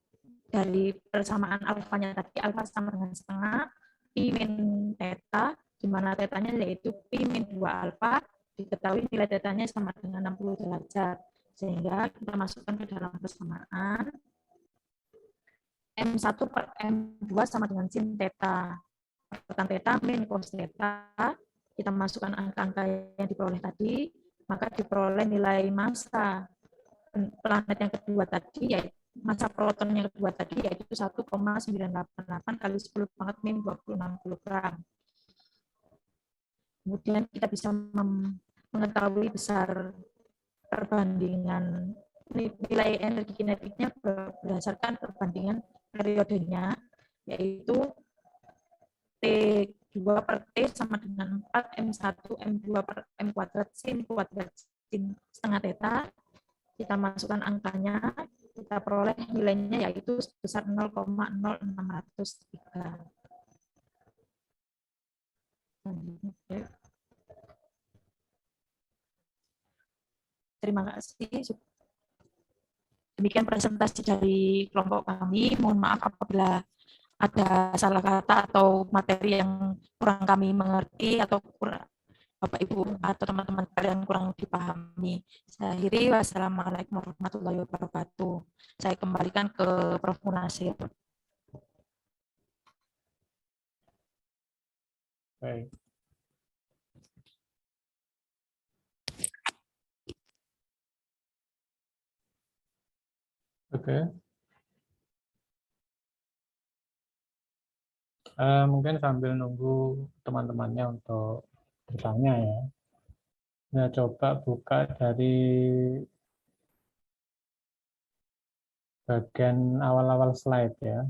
dari persamaan alfanya tadi, alfa sama dengan setengah, pi min theta, di mana theta-nya yaitu pi min 2 alfa, diketahui nilai theta-nya sama dengan 60 derajat. Sehingga kita masukkan ke dalam persamaan M1 per M2 sama dengan sin theta. Tan theta min cos theta, kita masukkan angka-angka yang diperoleh tadi, maka diperoleh nilai massa planet yang kedua tadi, yaitu massa proton yang kedua tadi, yaitu 1,988 kali 10 pangkat min 26 kg. Kemudian kita bisa mengetahui besar perbandingan nilai energi kinetiknya berdasarkan perbandingan periodenya, yaitu T2 per T sama dengan 4 M1 M2 per M kuadrat sin setengah theta. Kita masukkan angkanya, kita peroleh nilainya yaitu sebesar 0,0603. Terima kasih. Demikian presentasi dari kelompok kami. Mohon maaf apabila ada salah kata atau materi yang kurang kami mengerti atau kurang Bapak Ibu atau teman-teman kalian kurang dipahami. Saya akhiri. Wassalamualaikum warahmatullahi wabarakatuh. Saya kembalikan ke Prof. Munasir. Baik. Oke. Mungkin sambil nunggu teman-temannya untuk bertanya ya. Nah, coba buka dari bagian awal-awal slide ya.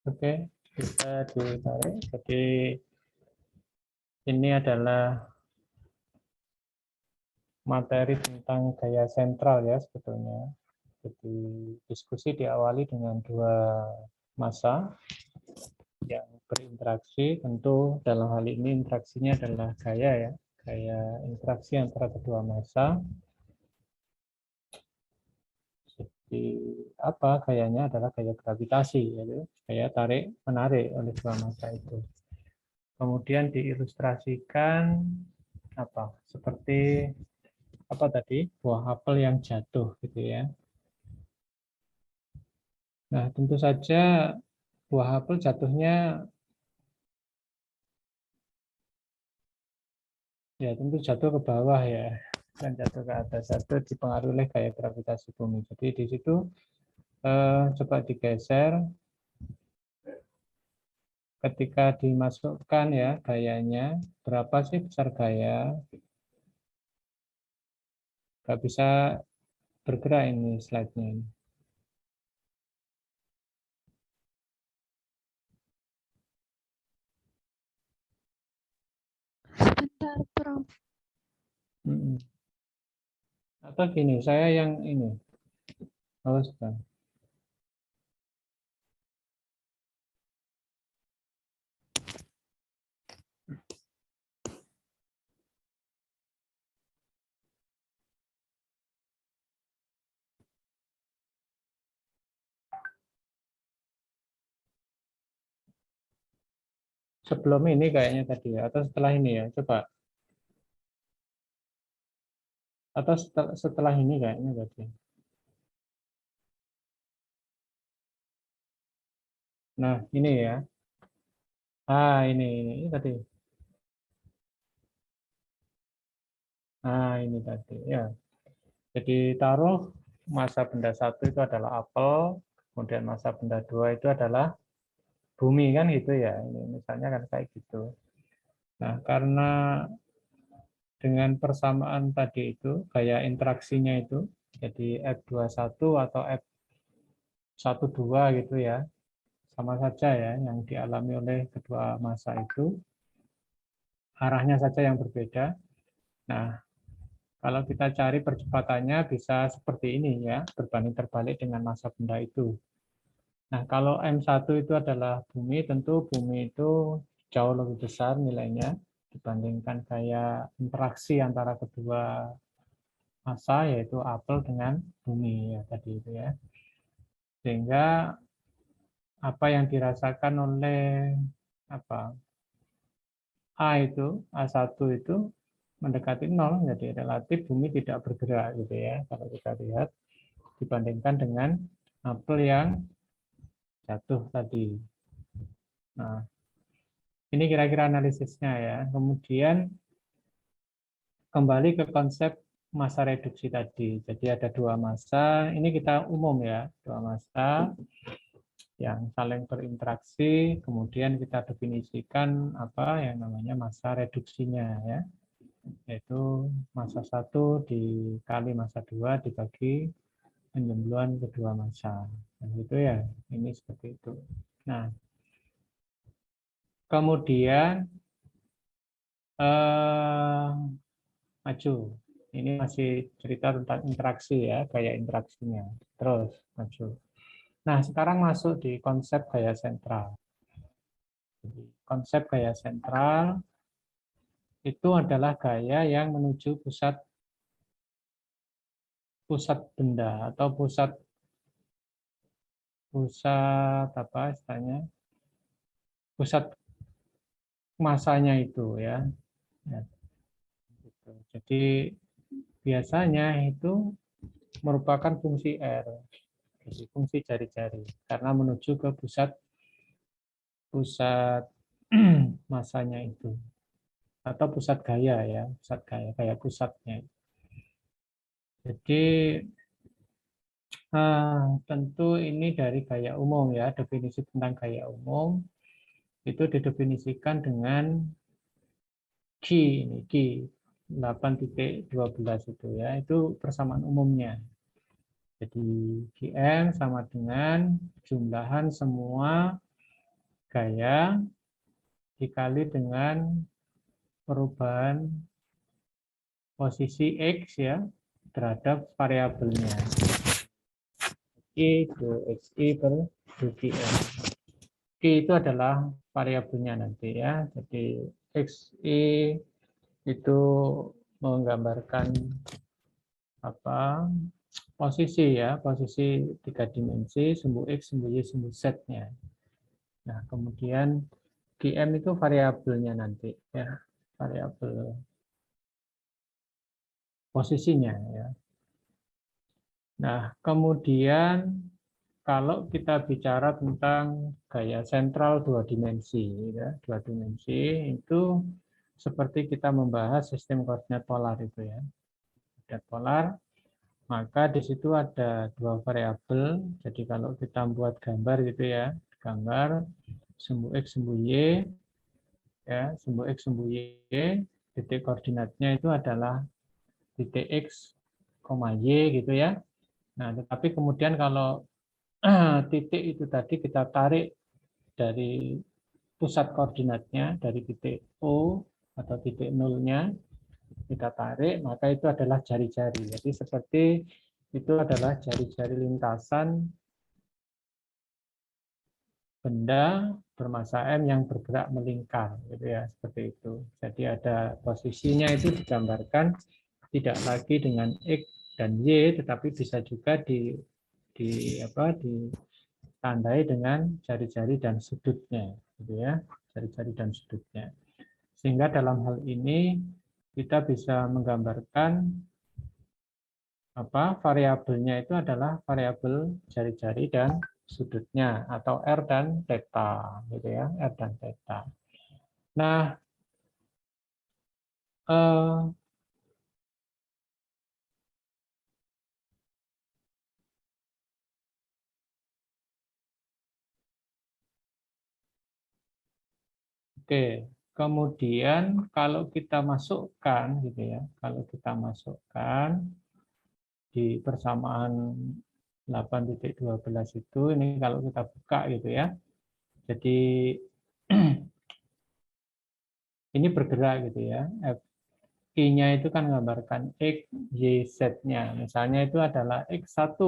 Oke, bisa ditarik. Jadi ini adalah materi tentang gaya sentral ya sebetulnya. Jadi diskusi diawali dengan dua massa yang berinteraksi. Tentu dalam hal ini interaksinya adalah gaya ya, gaya interaksi antara kedua massa. Jadi apa gayanya adalah gaya gravitasi, yaitu gaya tarik menarik oleh dua massa itu. Kemudian diilustrasikan apa? Seperti apa tadi? Buah apel yang jatuh gitu ya. Nah, tentu saja buah apel jatuhnya ya tentu jatuh ke bawah ya, dan jatuh ke atas. Jatuh dipengaruhi oleh gaya gravitasi bumi. Jadi di situ coba digeser ketika dimasukkan ya gayanya, berapa sih besar gaya? Nggak bisa bergerak ini slide-nya ini. Sebentar, Prof. Atau gini, saya yang ini. Oh, sebentar. Sebelum ini kayaknya tadi ya, atau setelah ini ya, coba. Atau setelah ini kayaknya tadi. Nah, ini ya. Ini tadi. Ini tadi ya. Jadi taruh massa benda satu itu adalah apel, kemudian massa benda dua itu adalah bumi kan gitu ya. Ini misalnya kan kayak gitu. Nah, karena dengan persamaan tadi itu, gaya interaksinya itu, jadi F21 atau F12 gitu ya, sama saja ya, yang dialami oleh kedua massa itu, arahnya saja yang berbeda. Nah, kalau kita cari percepatannya bisa seperti ini ya, berbanding terbalik dengan massa benda itu. Nah, kalau M1 itu adalah bumi, tentu bumi itu jauh lebih besar nilainya dibandingkan kayak interaksi antara kedua massa, yaitu apel dengan bumi ya tadi itu ya. Sehingga apa yang dirasakan oleh A1 itu mendekati 0, jadi relatif bumi tidak bergerak gitu ya, kalau kita lihat dibandingkan dengan apel yang jatuh tadi. Nah, ini kira-kira analisisnya ya. Kemudian kembali ke konsep massa reduksi tadi. Jadi ada dua massa, ini kita umum ya, dua massa yang saling berinteraksi, kemudian kita definisikan apa yang namanya massa reduksinya ya. Yaitu massa 1 dikali massa 2 dibagi penjumlahan kedua massa. Nah, itu ya, ini seperti itu. Nah, kemudian maju. Ini masih cerita tentang interaksi ya, gaya interaksinya. Terus maju. Nah, sekarang masuk di konsep gaya sentral. Jadi, konsep gaya sentral itu adalah gaya yang menuju pusat benda atau pusat apa istilahnya? Pusat masanya itu ya. Jadi biasanya itu merupakan fungsi R, jadi fungsi jari-jari, karena menuju ke pusat masanya itu, atau pusat gaya ya, pusat gaya pusatnya. Jadi tentu ini dari gaya umum ya, definisi tentang gaya umum itu didefinisikan dengan G ini G 8.12 itu ya, itu persamaan umumnya. Jadi Gm sama dengan jumlahan semua gaya dikali dengan perubahan posisi X ya terhadap variabelnya. I do XI per dm. Q itu adalah variabelnya nanti ya. Jadi XI itu menggambarkan posisi ya, posisi 3 dimensi, sumbu X, sumbu Y, sumbu Z-nya. Nah, kemudian Gm itu variabelnya nanti ya, variabel posisinya ya. Nah, kemudian kalau kita bicara tentang gaya sentral dua dimensi, ya, dua dimensi itu seperti kita membahas sistem koordinat polar itu ya. Koordinat polar, maka di situ ada dua variabel. Jadi kalau kita buat gambar gitu ya, gambar sumbu x, sumbu y, ya, sumbu x, sumbu y, titik koordinatnya itu adalah titik x, y gitu ya. Nah, tetapi kemudian kalau titik itu tadi kita tarik dari pusat koordinatnya, dari titik O atau titik nolnya, kita tarik, maka itu adalah jari-jari. Jadi seperti itu adalah jari-jari lintasan benda bermassa M yang bergerak melingkar, gitu ya, seperti itu. Jadi ada posisinya itu digambarkan tidak lagi dengan X dan Y, tetapi bisa juga ditandai dengan jari-jari dan sudutnya, gitu ya, jari-jari dan sudutnya. Sehingga dalam hal ini kita bisa menggambarkan variabelnya itu adalah variabel jari-jari dan sudutnya atau R dan theta, gitu ya, R dan theta. Nah, oke, kemudian kalau kita masukkan, gitu ya, kalau kita masukkan di persamaan 8.12 itu, ini kalau kita buka gitu ya, jadi ini bergerak gitu ya. I-nya itu kan menggambarkan X, Y, Z-nya. Misalnya itu adalah X1,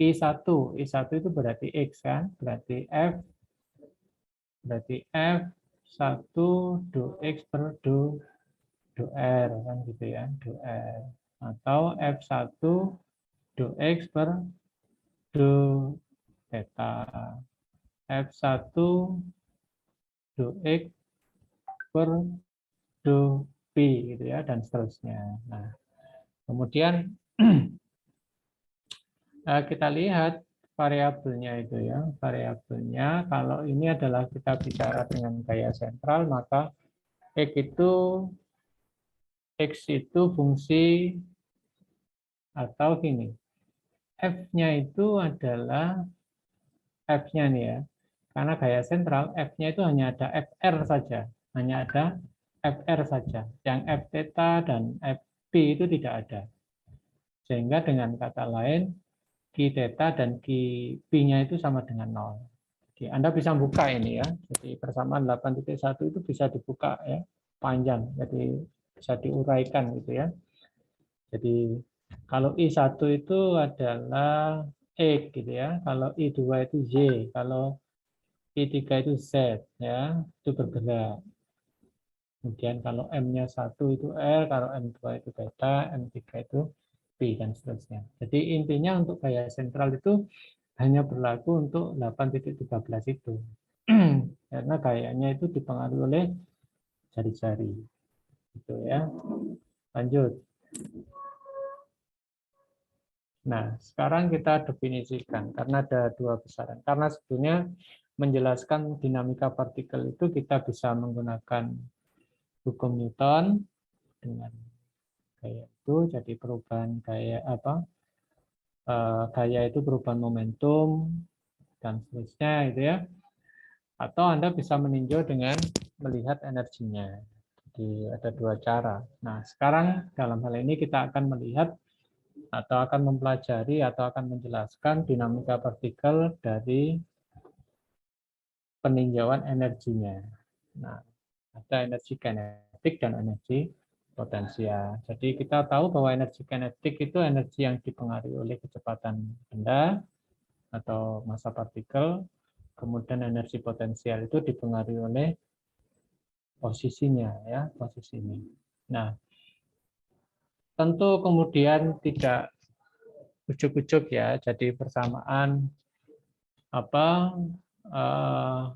I1. I1 itu berarti X kan, berarti F1 do X per do R kan gitu ya, do R. Atau F1 do X per do theta. F1 do X per do P gitu ya, dan seterusnya. Nah, kemudian kita lihat variabelnya itu ya, variabelnya kalau ini adalah kita bicara dengan gaya sentral, maka X itu fungsi atau gini, F-nya itu adalah F-nya nih ya, karena gaya sentral F-nya itu hanya ada FR saja, hanya ada FR saja, yang F theta dan FP itu tidak ada. Sehingga dengan kata lain, Q theta dan Q P-nya itu sama dengan 0. Jadi Anda bisa buka ini ya. Jadi persamaan 8.1 itu bisa dibuka ya, panjang. Jadi bisa diuraikan gitu ya. Jadi kalau I1 itu adalah X gitu ya. Kalau I2 itu Y, kalau I3 itu Z ya, itu bergerak. Kemudian kalau M-nya 1 itu R, kalau M2 itu theta, M3 itu P, dan seterusnya. Jadi intinya untuk gaya sentral itu hanya berlaku untuk 8.13 itu. Karena gayanya itu dipengaruhi oleh jari-jari. Gitu ya. Lanjut. Nah, sekarang kita definisikan, karena ada dua besaran. Karena sebetulnya menjelaskan dinamika partikel itu kita bisa menggunakan hukum Newton dengan gaya itu, jadi perubahan gaya gaya itu perubahan momentum dan seterusnya gitu ya. Atau Anda bisa meninjau dengan melihat energinya. Jadi ada dua cara. Nah, sekarang dalam hal ini kita akan melihat atau akan mempelajari atau akan menjelaskan dinamika partikel dari peninjauan energinya. Nah, ada energi kinetik dan energi potensial. Jadi kita tahu bahwa energi kinetik itu energi yang dipengaruhi oleh kecepatan benda atau massa partikel. Kemudian energi potensial itu dipengaruhi oleh posisinya ya, posisinya. Nah, tentu kemudian tidak ujuk-ujuk ya. Jadi persamaan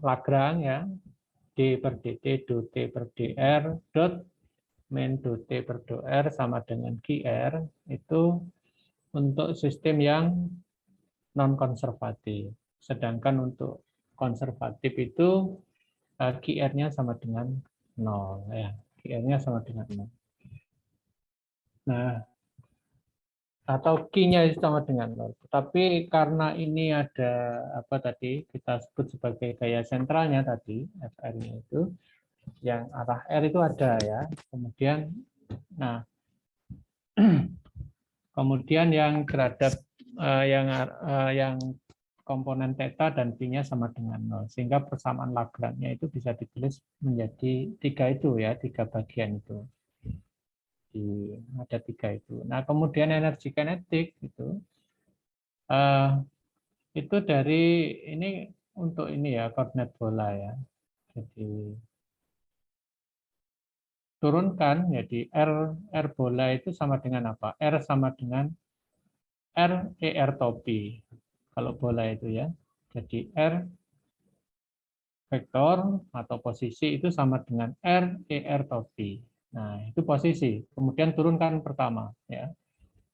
Lagrange ya, d per dt do t per dr dot min do t per do r sama dengan qr itu untuk sistem yang non-konservatif. Sedangkan untuk konservatif itu QR-nya sama dengan 0 ya. QR-nya sama dengan 0. Nah, atau Q-nya sama dengan 0. Tapi karena ini ada apa tadi kita sebut sebagai gaya sentralnya tadi, FR-nya itu yang arah R itu ada ya. Kemudian nah kemudian yang terhadap yang komponen theta dan pi-nya sama dengan 0, sehingga persamaan Lagrange-nya itu bisa ditulis menjadi 3 itu ya, 3 bagian itu. Ada 3 itu. Nah, kemudian energi kinetik itu dari ini untuk ini ya, koordinat bola ya. Jadi turunkan jadi R bola itu sama dengan apa? R sama dengan R topi. Kalau bola itu ya. Jadi R vektor atau posisi itu sama dengan R topi. Nah, itu posisi. Kemudian turunkan pertama ya.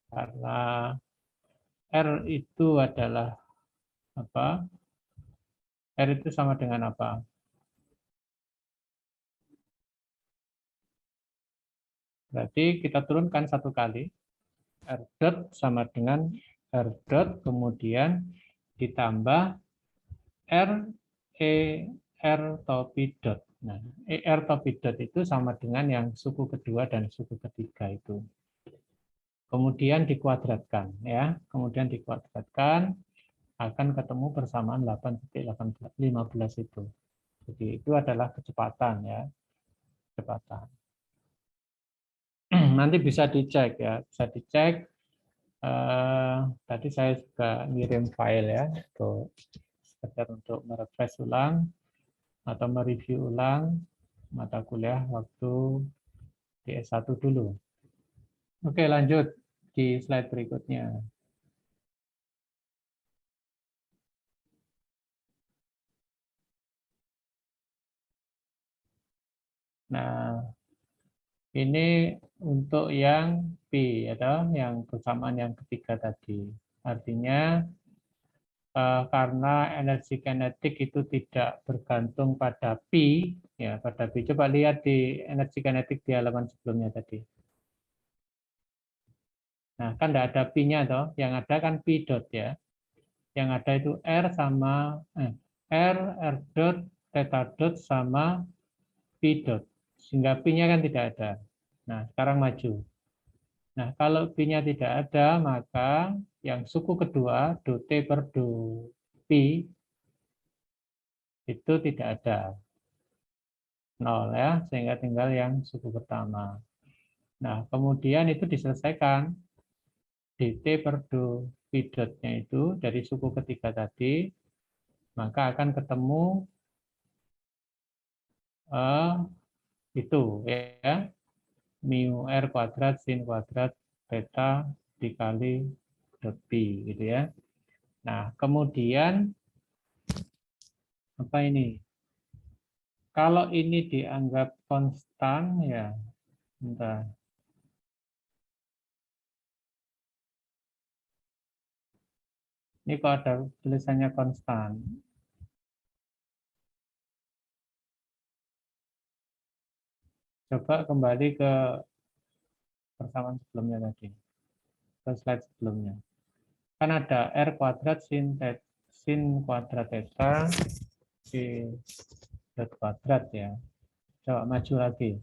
Karena R itu adalah apa? R itu sama dengan apa? Berarti kita turunkan satu kali. R dot sama dengan R dot, kemudian ditambah R topi dot. Nah, topi dot itu sama dengan yang suku kedua dan suku ketiga itu. Kemudian dikuadratkan ya. Kemudian dikuadratkan akan ketemu persamaan 8,15 itu. Jadi itu adalah kecepatan ya. Kecepatan. Nanti bisa dicek ya, bisa dicek. Tadi saya juga ngirim file ya untuk merefresh ulang atau mereview ulang mata kuliah waktu di S1 dulu. Oke, lanjut di slide berikutnya. Nah, ini untuk yang P atau yang persamaan yang ketiga tadi. Artinya karena energi kinetik itu tidak bergantung pada P, ya pada P. Coba lihat di energi kinetik di halaman sebelumnya tadi. Nah, kan tidak ada P-nya toh, yang ada kan P dot ya. Yang ada itu R sama R dot, theta dot sama P dot. Sehingga P-nya kan tidak ada. Nah, sekarang maju. Nah, kalau P-nya tidak ada, maka yang suku kedua, do T per do P, itu tidak ada. 0 ya, sehingga tinggal yang suku pertama. Nah, kemudian itu diselesaikan. dt per do P dot-nya itu dari suku ketiga tadi, maka akan ketemu itu ya, mu r kuadrat sin kuadrat theta dikali dot P gitu ya. Nah, kemudian apa ini? Kalau ini dianggap konstan ya, bentar. Ini kok ada tulisannya konstan. Coba kembali ke persamaan sebelumnya tadi, ke slide sebelumnya. Kan ada R kuadrat sin kuadrat theta di dot kuadrat ya. Coba maju lagi.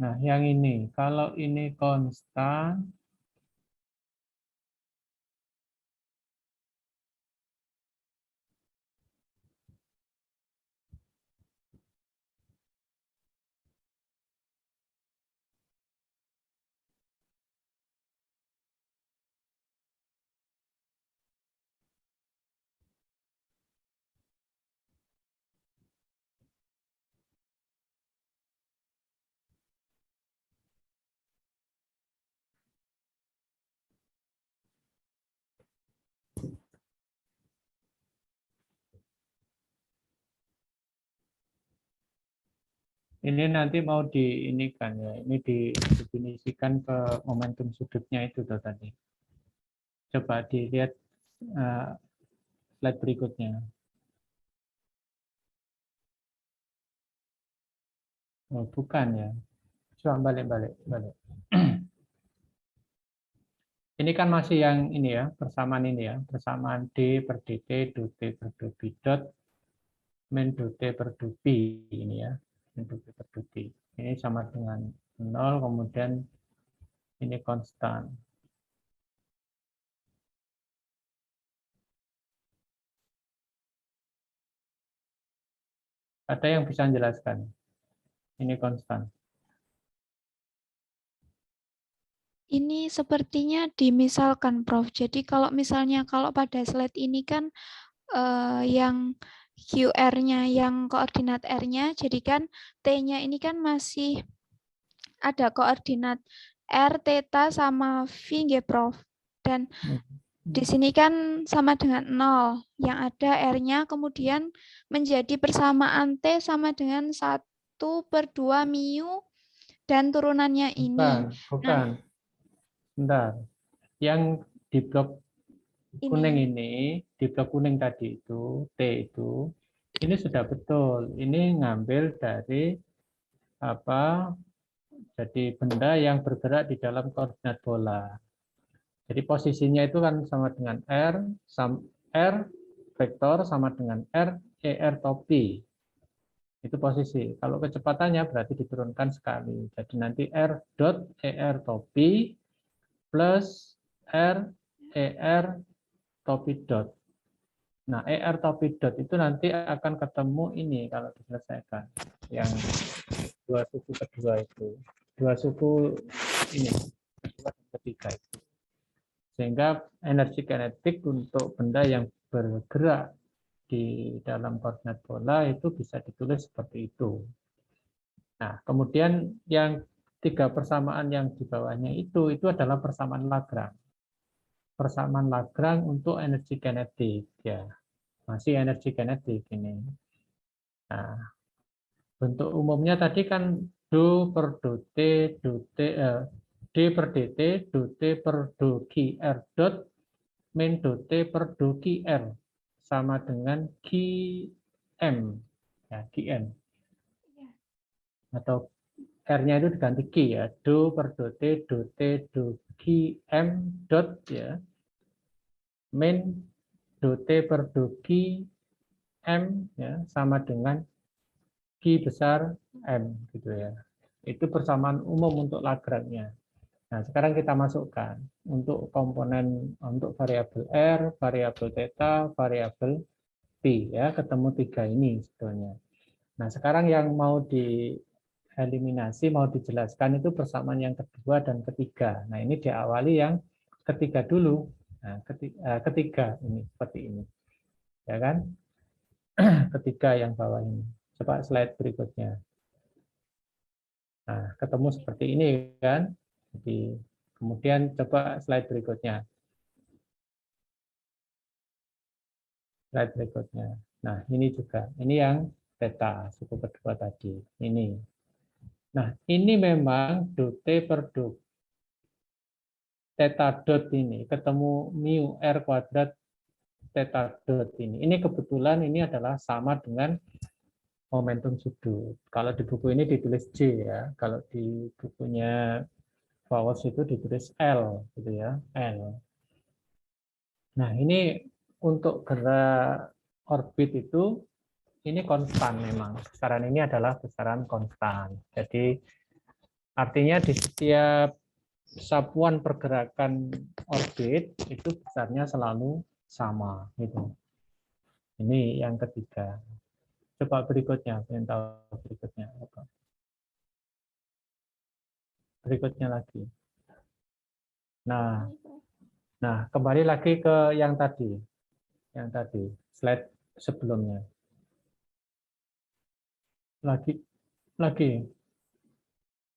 Nah, yang ini, kalau ini konstan, ini nanti mau diinikan ya, ini didefinisikan ke momentum sudutnya itu tuh tadi. Coba dilihat slide berikutnya. Oh, bukan ya. Coba balik. Ini kan masih yang ini ya, persamaan ini ya, persamaan D per dt, do T per do B dot, min do T per do B ini ya, min do T per do D. Ini sama dengan 0, kemudian ini konstan. Ada yang bisa menjelaskan? Ini konstan. Ini sepertinya dimisalkan, Prof. Jadi kalau misalnya kalau pada slide ini kan yang QR-nya, yang koordinat R-nya, jadi kan T-nya ini kan masih ada koordinat R, theta, sama V, nggih, Prof. Dan di sini kan sama dengan 0. Yang ada R-nya kemudian menjadi persamaan T sama dengan 1/2 mu dan turunannya ini. Bukan. Bentar. Yang di blok kuning ini, di blok kuning tadi itu, T itu, ini sudah betul. Ini ngambil dari apa? Jadi benda yang bergerak di dalam koordinat bola. Jadi posisinya itu kan sama dengan R vektor sama dengan R, ER topi. Itu posisi. Kalau kecepatannya berarti diturunkan sekali. Jadi nanti R dot ER topi plus R, ER topi dot. Nah, ER topi dot itu nanti akan ketemu ini kalau diselesaikan. Yang dua suku kedua itu. Dua suku ini. Kedua dan ketiga itu. Sehingga energi kinetik untuk benda yang bergerak di dalam koordinat bola itu bisa ditulis seperti itu. Nah, kemudian yang tiga persamaan yang di bawahnya itu adalah persamaan Lagrange. Persamaan Lagrange untuk energi kinetik ya. Masih energi kinetik ini. Nah, bentuk umumnya tadi kan do per do T, D per dt, do T per do QR dot, min do T per do QR sama dengan QM. Ya, QM. Atau R-nya itu diganti Q ya, do per do T do QM dot ya, min do T per do QM ya, sama dengan Q besar M gitu ya. Itu persamaan umum untuk Lagrange-nya. Nah, sekarang kita masukkan untuk komponen untuk variabel R, variabel theta, variabel P ya, ketemu tiga ini sebetulnya. Nah, sekarang yang mau dieliminasi, mau dijelaskan itu persamaan yang kedua dan ketiga. Nah, ini diawali yang ketiga dulu. Nah, ketiga ini seperti ini. Ya kan? Ketiga yang bawah ini. Coba slide berikutnya. Nah, ketemu seperti ini kan? Jadi, kemudian coba slide berikutnya. Slide berikutnya. Nah, ini juga. Ini yang theta, suku kedua tadi. Ini. Nah, ini memang do T per do theta dot ini. Ketemu mu R kuadrat theta dot ini. Ini kebetulan ini adalah sama dengan momentum sudut. Kalau di buku ini ditulis J ya. Kalau di bukunya Fowles itu ditulis L gitu ya, L. Nah, ini untuk gerak orbit itu ini konstan memang. Besaran ini adalah besaran konstan. Jadi artinya di setiap satuan pergerakan orbit itu besarnya selalu sama gitu. Ini yang ketiga. Coba berikutnya, pengen tahu berikutnya apa? Berikutnya lagi. Nah, kembali lagi ke yang tadi, slide sebelumnya. Lagi.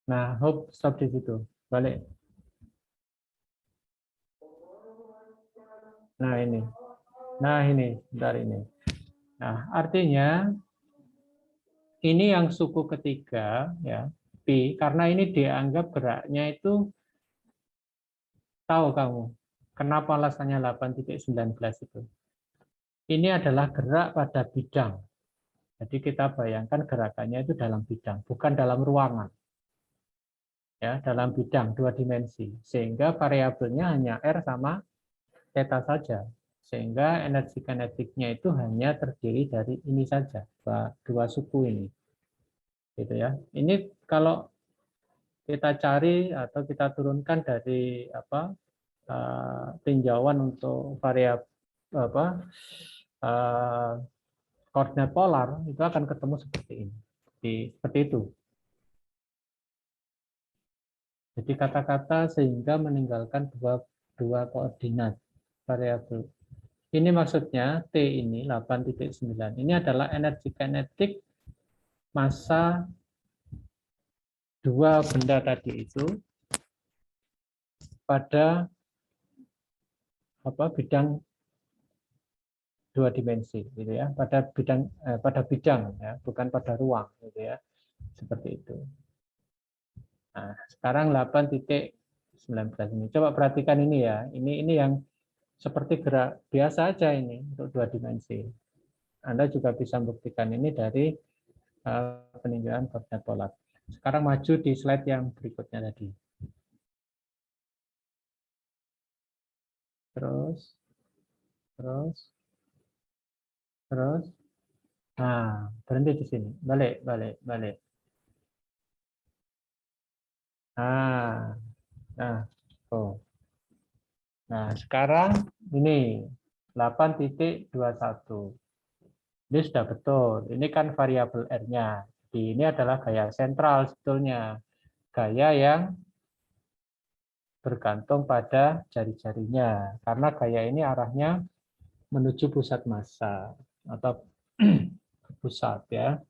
Nah, Hope stop di situ, balik. Nah ini, bentar ini. Nah, artinya ini yang suku ketiga ya, P, karena ini dianggap geraknya itu tahu kamu Kenapa alasannya 8.19 itu? Ini adalah gerak pada bidang. Jadi kita bayangkan gerakannya itu dalam bidang, bukan dalam ruangan. Ya, dalam bidang 2 dimensi. Sehingga variabelnya hanya R sama theta saja. Sehingga energi kinetiknya itu hanya terdiri dari ini saja, dua suku ini. Gitu ya. Ini kalau kita cari atau kita turunkan dari tinjauan untuk variabel koordinat polar, itu akan ketemu seperti ini. Seperti itu. Jadi kata-kata sehingga meninggalkan dua koordinat variabel. Ini maksudnya T ini 8.9. Ini adalah energi kinetik massa dua benda tadi itu pada bidang 2 dimensi gitu ya, pada bidang ya, bukan pada ruang gitu ya. Seperti itu. Nah, sekarang 8.19 ini. Coba perhatikan ini ya. Ini yang seperti gerak biasa aja ini untuk 2 dimensi. Anda juga bisa membuktikan ini dari peninjauan koordinat polar. Sekarang maju di slide yang berikutnya tadi. Terus. Nah, berhenti di sini. Balik. Nah, sekarang ini 8.21. Ini sudah betul. Ini kan variabel R-nya. Ini adalah gaya sentral sebetulnya. Gaya yang bergantung pada jari-jarinya. Karena gaya ini arahnya menuju pusat massa atau ke pusat ya.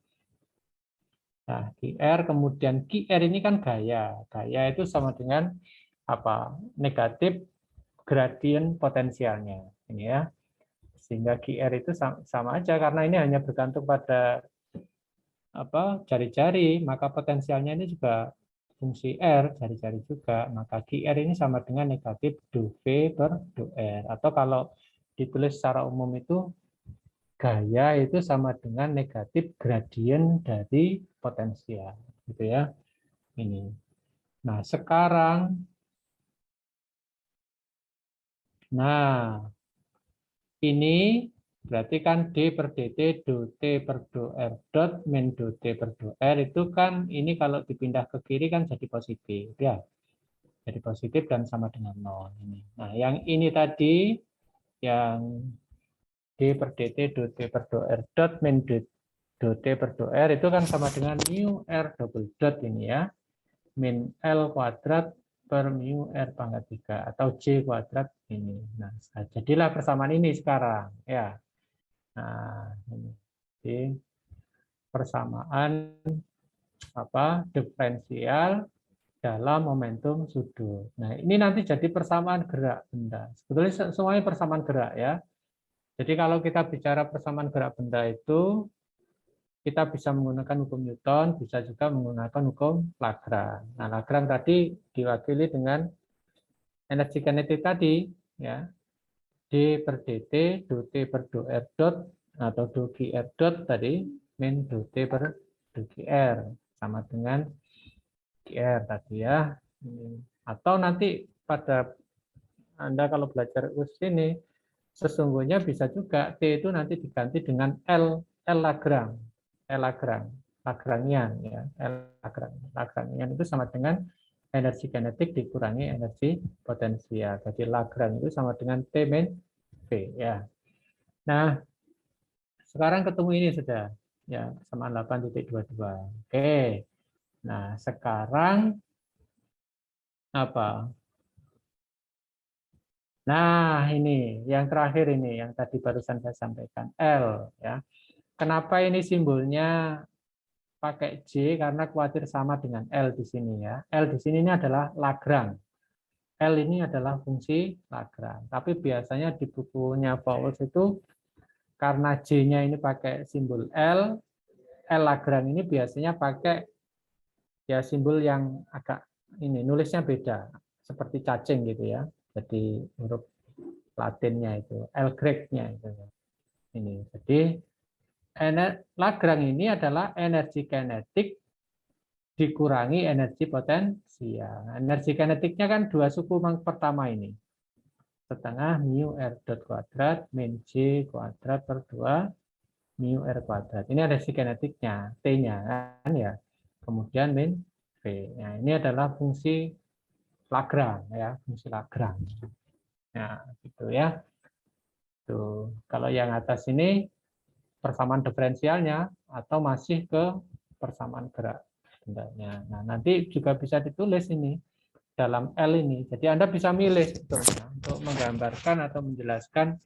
Nah, QR kemudian QR ini kan gaya. Gaya itu sama dengan negatif gradien potensialnya. Ini ya. Sehingga QR itu sama aja karena ini hanya bergantung pada jari-jari, maka potensialnya ini juga fungsi R, jari-jari juga. Maka QR ini sama dengan negatif dV per dr. Atau kalau ditulis secara umum itu gaya itu sama dengan negatif gradien dari potensial, gitu ya. Ini. Nah, sekarang ini berarti kan D per dt do T per do R dot min do T per do R itu kan ini kalau dipindah ke kiri kan jadi positif ya. Jadi positif dan sama dengan 0 ini. Nah, yang ini tadi yang D per dt do T per do R dot min do T per do R itu kan sama dengan mu R double dot ini ya. Min L kuadrat per mu R pangkat 3 atau J kuadrat ini. Nah, jadilah persamaan ini sekarang ya. Nah, ini jadi persamaan diferensial dalam momentum sudut. Nah, ini nanti jadi persamaan gerak benda. Sebetulnya semuanya persamaan gerak ya. Jadi kalau kita bicara persamaan gerak benda itu kita bisa menggunakan hukum Newton, bisa juga menggunakan hukum Lagrange. Nah, Lagrange tadi diwakili dengan energi kinetik tadi, ya, D per dt, do T per do R dot, atau do GR dot tadi, min do T per do GR, sama dengan GR tadi ya. Atau nanti pada Anda kalau belajar ini, sesungguhnya bisa juga T itu nanti diganti dengan L Lagrange. Lagrangian ya, Lagrangian itu sama dengan energi kinetik dikurangi energi potensial. Jadi Lagrange itu sama dengan T min V ya. Nah, sekarang ketemu ini sudah ya, sama 8.22. Oke. Nah, sekarang apa? Nah, ini yang terakhir ini yang tadi barusan saya sampaikan L ya. Kenapa ini simbolnya pakai J? Karena khawatir sama dengan L di sini ya. L di sini ini adalah Lagrange. L ini adalah fungsi Lagrange. Tapi biasanya di bukunya Pauwels itu karena J-nya ini pakai simbol L Lagrange ini biasanya pakai ya simbol yang agak ini nulisnya beda, seperti cacing gitu ya. Jadi huruf Latinnya itu, L-Greg-nya itu. Ini. Jadi Lagrange ini adalah energi kinetik dikurangi energi potensial. Energi kinetiknya kan dua suku pertama ini. Setengah mu R dot kuadrat min J kuadrat per 2 mu R kuadrat. Ini energi kinetiknya, T-nya kan ya. Kemudian min V. Nah, ini adalah fungsi Lagrange ya, fungsi Lagrange. Nah, gitu ya. Tuh, kalau yang atas ini persamaan diferensialnya atau masih ke persamaan gerak bendanya. Nah, nanti juga bisa ditulis ini dalam L ini. Jadi Anda bisa milih sebetulnya untuk menggambarkan atau menjelaskan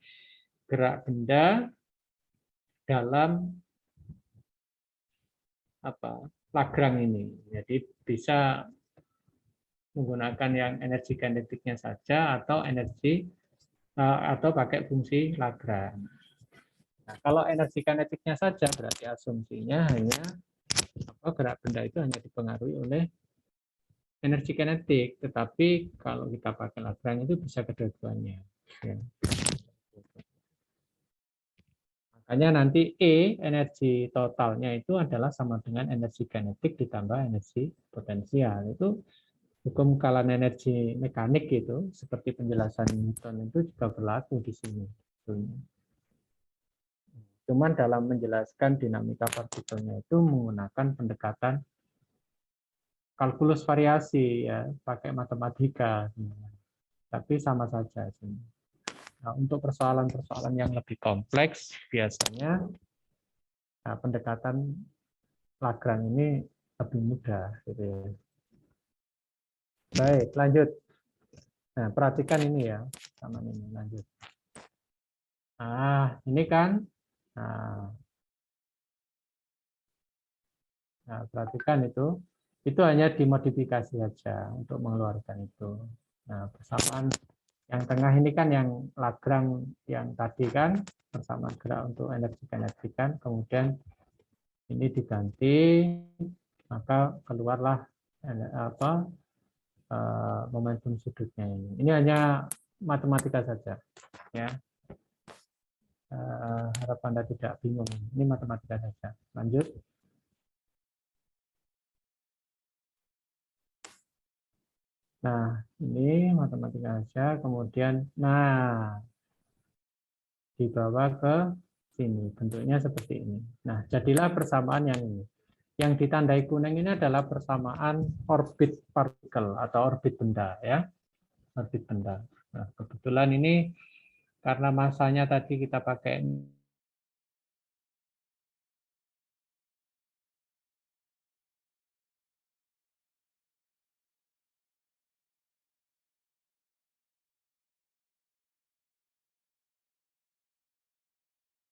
gerak benda dalam Lagrange ini. Jadi bisa menggunakan yang energi kinetiknya saja atau atau pakai fungsi Lagrange. Nah, kalau energi kinetiknya saja berarti asumsinya hanya gerak benda itu hanya dipengaruhi oleh energi kinetik, tetapi kalau kita pakai Lagrange itu bisa kedua-duanya. Ya. Makanya nanti E, energi totalnya itu adalah sama dengan energi kinetik ditambah energi potensial. Itu hukum kalahan energi mekanik itu, seperti penjelasan Newton itu juga berlaku di sini. Cuman dalam menjelaskan dinamika partikelnya itu menggunakan pendekatan kalkulus variasi, ya, pakai matematika. Tapi sama saja. Nah, untuk persoalan-persoalan yang lebih kompleks, biasanya pendekatan Lagrange ini lebih mudah. Gitu. Baik, lanjut. Nah, perhatikan ini ya, sama ini, lanjut. Nah, ini kan, nah, perhatikan itu hanya dimodifikasi saja untuk mengeluarkan itu. Nah, persamaan yang tengah ini kan yang Lagrange yang tadi kan, persamaan gerak untuk energi kinetik kan, kemudian ini diganti, maka keluarlah momentum sudutnya ini. Ini hanya matematika saja, ya. Harap Anda tidak bingung. Ini matematika saja. Lanjut. Nah, ini matematika saja. Kemudian, nah, dibawa ke sini. Bentuknya seperti ini. Nah, jadilah persamaan yang ini. Yang ditandai kuning ini adalah persamaan orbit partikel atau orbit benda, ya. Orbit benda. Nah, kebetulan ini karena masanya tadi kita pakai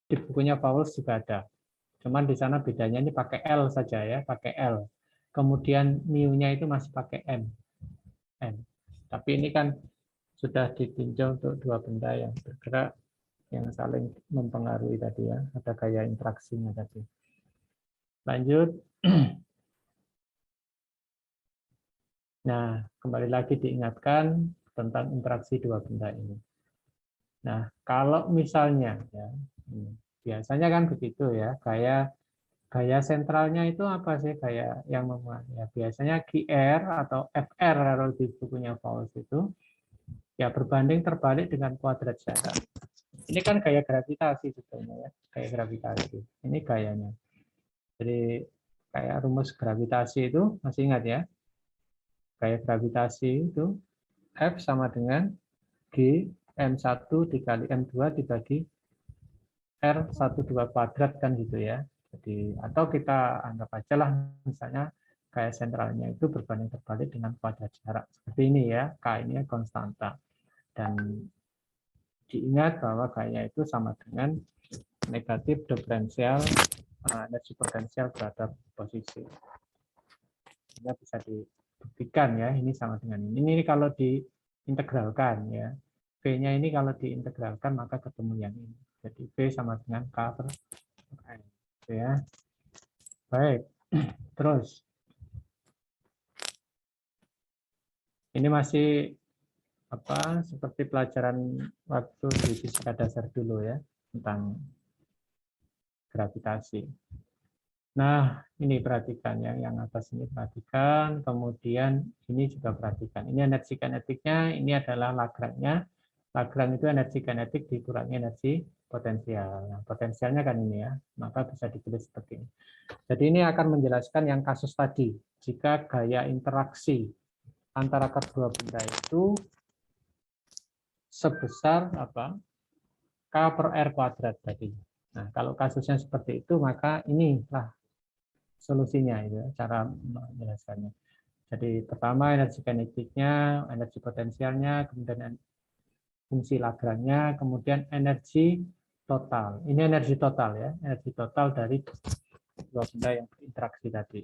di bukunya Paulus juga ada. Cuman di sana bedanya ini pakai L saja ya, pakai L. Kemudian mu-nya itu masih pakai M. Tapi ini kan sudah ditinjau untuk dua benda yang bergerak yang saling mempengaruhi tadi ya, ada gaya interaksinya tadi. Lanjut. Nah, kembali lagi diingatkan tentang interaksi dua benda ini. Nah, kalau misalnya ya, biasanya kan begitu ya, gaya sentralnya itu apa sih gaya yang memuat? Ya, biasanya GR atau FR kalau di bukunya Paulus itu ya berbanding terbalik dengan kuadrat jarak. Ini kan gaya gravitasi sebetulnya ya, gaya gravitasi. Ini gayanya. Jadi kayak rumus gravitasi itu masih ingat ya? Gaya gravitasi itu F sama dengan G M1 dikali M2 dibagi R12 kuadrat kan gitu ya. Jadi atau kita anggap aja lah misalnya gaya sentralnya itu berbanding terbalik dengan kuadrat jarak. Seperti ini ya, K ini konstanta. Dan diingat bahwa gaya itu sama dengan negatif diferensial energi potensial terhadap posisi. Ini bisa dibuktikan ya, ini sama dengan ini. Ini kalau diintegralkan ya. V-nya ini kalau diintegralkan maka ketemu yang ini. Jadi V sama dengan K per N. Ya. Baik. Terus. Ini masih seperti pelajaran waktu di fisika dasar dulu ya, tentang gravitasi. Nah, ini perhatikan ya, yang atas ini perhatikan, kemudian ini juga perhatikan. Ini energi kinetiknya, ini adalah Lagrange-nya. Lagrange itu energi kinetik dikurangi energi potensial. Nah, potensialnya kan ini ya, maka bisa ditulis seperti ini. Jadi ini akan menjelaskan yang kasus tadi. Jika gaya interaksi antara kedua benda itu sebesar K per R kuadrat tadi. Nah, kalau kasusnya seperti itu, maka inilah solusinya, itu cara menjelaskannya. Jadi pertama energi kinetiknya, energi potensialnya, kemudian fungsi Lagrange-nya, kemudian energi total. Ini energi total ya, energi total dari dua benda yang berinteraksi tadi.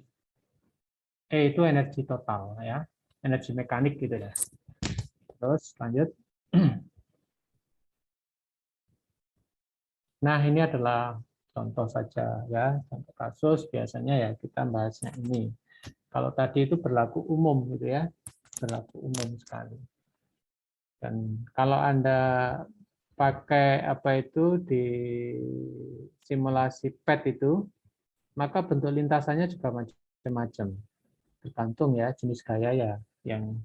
E itu energi total ya, energi mekanik gitu ya. Terus lanjut. Nah, ini adalah contoh saja ya, contoh kasus biasanya ya kita bahasnya ini. Kalau tadi itu berlaku umum gitu ya, berlaku umum sekali. Dan kalau Anda pakai di simulasi PET itu, maka bentuk lintasannya juga macam-macam. Tergantung ya jenis gaya ya yang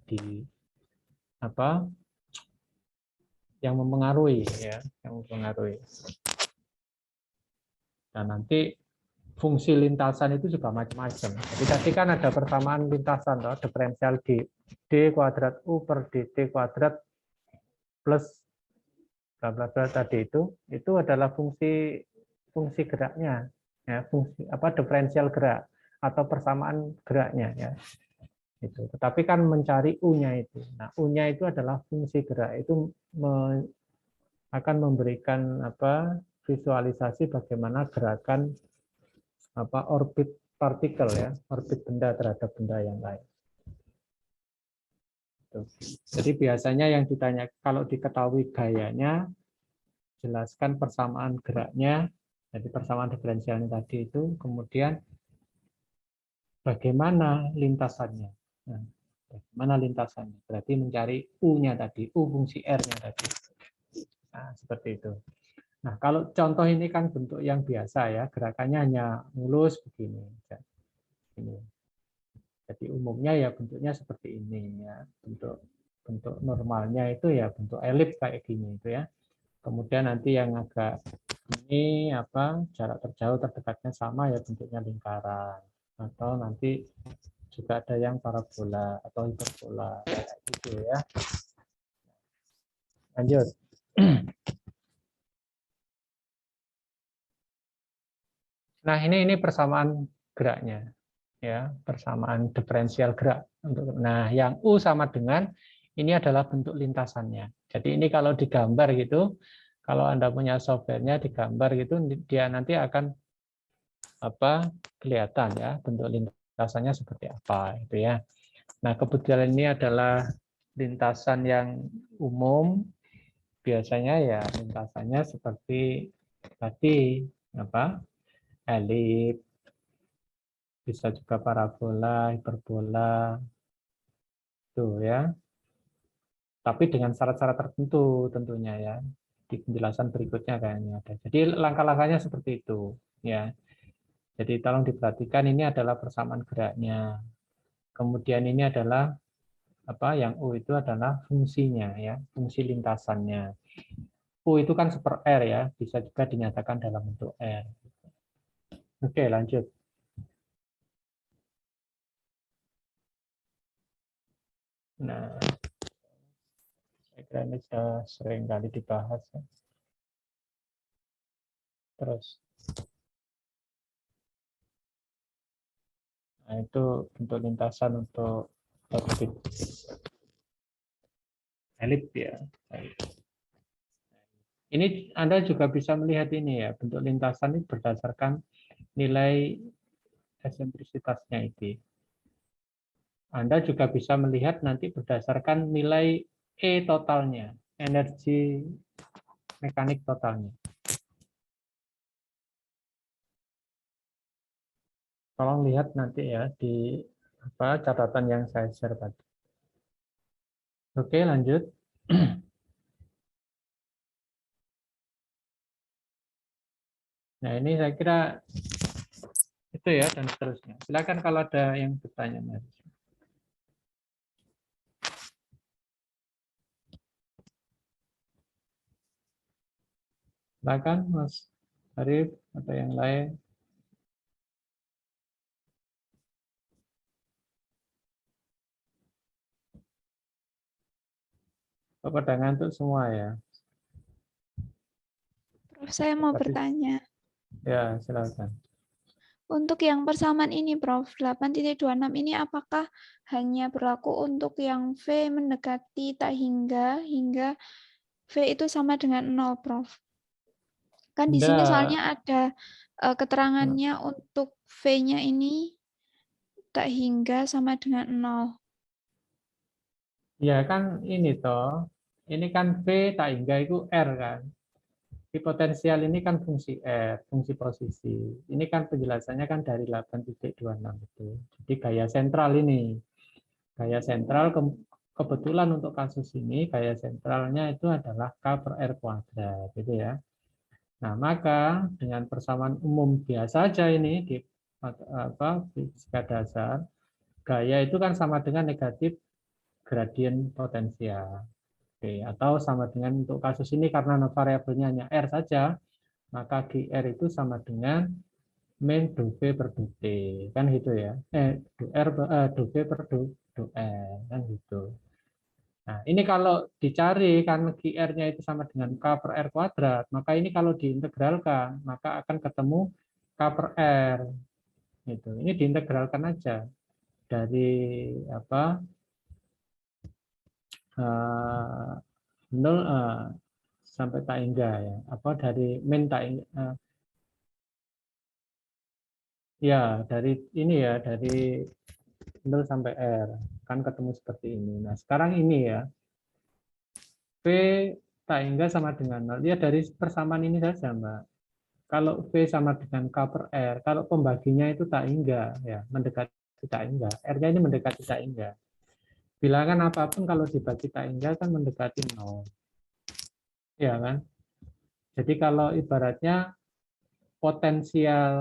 yang mempengaruhi ya, yang mempengaruhi. Dan nanti fungsi lintasan itu juga macam-macam. Jadi tadi kan ada persamaan lintasan, diferensial D kuadrat U per DT kuadrat plus bla bla bla tadi itu adalah fungsi geraknya, ya, fungsi diferensial gerak atau persamaan geraknya ya. Itu. Tetapi kan mencari U-nya itu. Nah, U-nya itu adalah fungsi gerak. Itu akan memberikan visualisasi bagaimana gerakan orbit partikel ya, orbit benda terhadap benda yang lain. Jadi biasanya yang ditanya kalau diketahui gayanya, jelaskan persamaan geraknya, jadi persamaan diferensialnya tadi itu, kemudian bagaimana lintasannya. Nah, bagaimana lintasannya? Berarti mencari U-nya tadi, U fungsi R-nya tadi. Nah, seperti itu. Nah, kalau contoh ini kan bentuk yang biasa ya, gerakannya hanya mulus begini. Ini. Jadi umumnya ya bentuknya seperti ini ya. Bentuk normalnya itu ya bentuk elip kayak gini itu ya. Kemudian nanti yang agak ini jarak terjauh terdekatnya sama ya bentuknya lingkaran. Atau nanti juga ada yang parabola atau hiperbola kayak gitu ya. Lanjut. Nah, ini persamaan geraknya. Ya, persamaan diferensial gerak. Nah, yang U sama dengan ini adalah bentuk lintasannya. Jadi ini kalau digambar gitu, kalau Anda punya softwarenya digambar gitu, dia nanti akan kelihatan ya bentuk lintasannya seperti apa itu ya. Nah, kebetulan ini adalah lintasan yang umum. Biasanya ya lintasannya seperti tadi elip, bisa juga parabola, hiperbola, tuh ya. Tapi dengan syarat-syarat tertentu tentunya ya. Di penjelasan berikutnya kayaknya ada. Jadi langkah-langkahnya seperti itu ya. Jadi tolong diperhatikan ini adalah persamaan geraknya. Kemudian ini adalah yang U itu adalah fungsinya ya, fungsi lintasannya. U itu kan super R ya, bisa juga dinyatakan dalam bentuk R. Oke, lanjut. Nah, saya kira ini sudah sering kali dibahas ya. Terus, nah itu bentuk lintasan untuk orbit elip ya. Ini Anda juga bisa melihat ini ya, bentuk lintasan ini berdasarkan nilai eksentrisitasnya itu. Anda juga bisa melihat nanti berdasarkan nilai E totalnya, energi mekanik totalnya. Tolong lihat nanti ya di catatan yang saya share tadi. Oke, lanjut. Nah, ini saya kira itu ya, dan seterusnya. Silakan kalau ada yang bertanya, Mas. Silakan, Mas Arif, atau yang lain. Pada ngantuk semua ya. Prof, saya mau Tadi- bertanya. Ya, silakan. Untuk yang persamaan ini, Prof, 8.26 ini apakah hanya berlaku untuk yang V mendekati tak hingga V itu sama dengan 0, Prof? Kan di sini Enggak. soalnya ada keterangannya untuk V-nya ini tak hingga sama dengan 0. Ya kan ini toh. Ini kan V tak hingga itu R kan. Di potensial ini kan fungsi R, fungsi posisi. Ini kan penjelasannya kan dari 8.26 itu. Jadi gaya sentral ini. Gaya sentral kebetulan untuk kasus ini gaya sentralnya itu adalah K per R kuadrat gitu ya. Nah, maka dengan persamaan umum biasa saja ini di fisika dasar, gaya itu kan sama dengan negatif gradien potensial. Oke, atau sama dengan untuk kasus ini karena variabelnya hanya R saja, maka GR itu sama dengan min do V per do T, kan gitu ya. Do V per do R, kan gitu. Nah, ini kalau dicari karena GR-nya itu sama dengan K per R kuadrat, maka ini kalau diintegralkan, maka akan ketemu K per R. Gitu. Ini diintegralkan aja dari apa 0 sampai tak hingga ya. Apa dari min tak hingga, ya dari ini ya, dari 0 sampai R. Kan ketemu seperti ini. Nah, sekarang ini ya. V tak hingga sama dengan 0. Ya dari persamaan ini saja, Mbak. Kalau V sama dengan K per R, kalau pembaginya itu tak hingga, ya mendekati tak hingga. R-nya ini mendekati tak hingga. Bilangan apapun kalau dibagi tak hingga kan mendekati 0. Ya kan? Jadi kalau ibaratnya potensial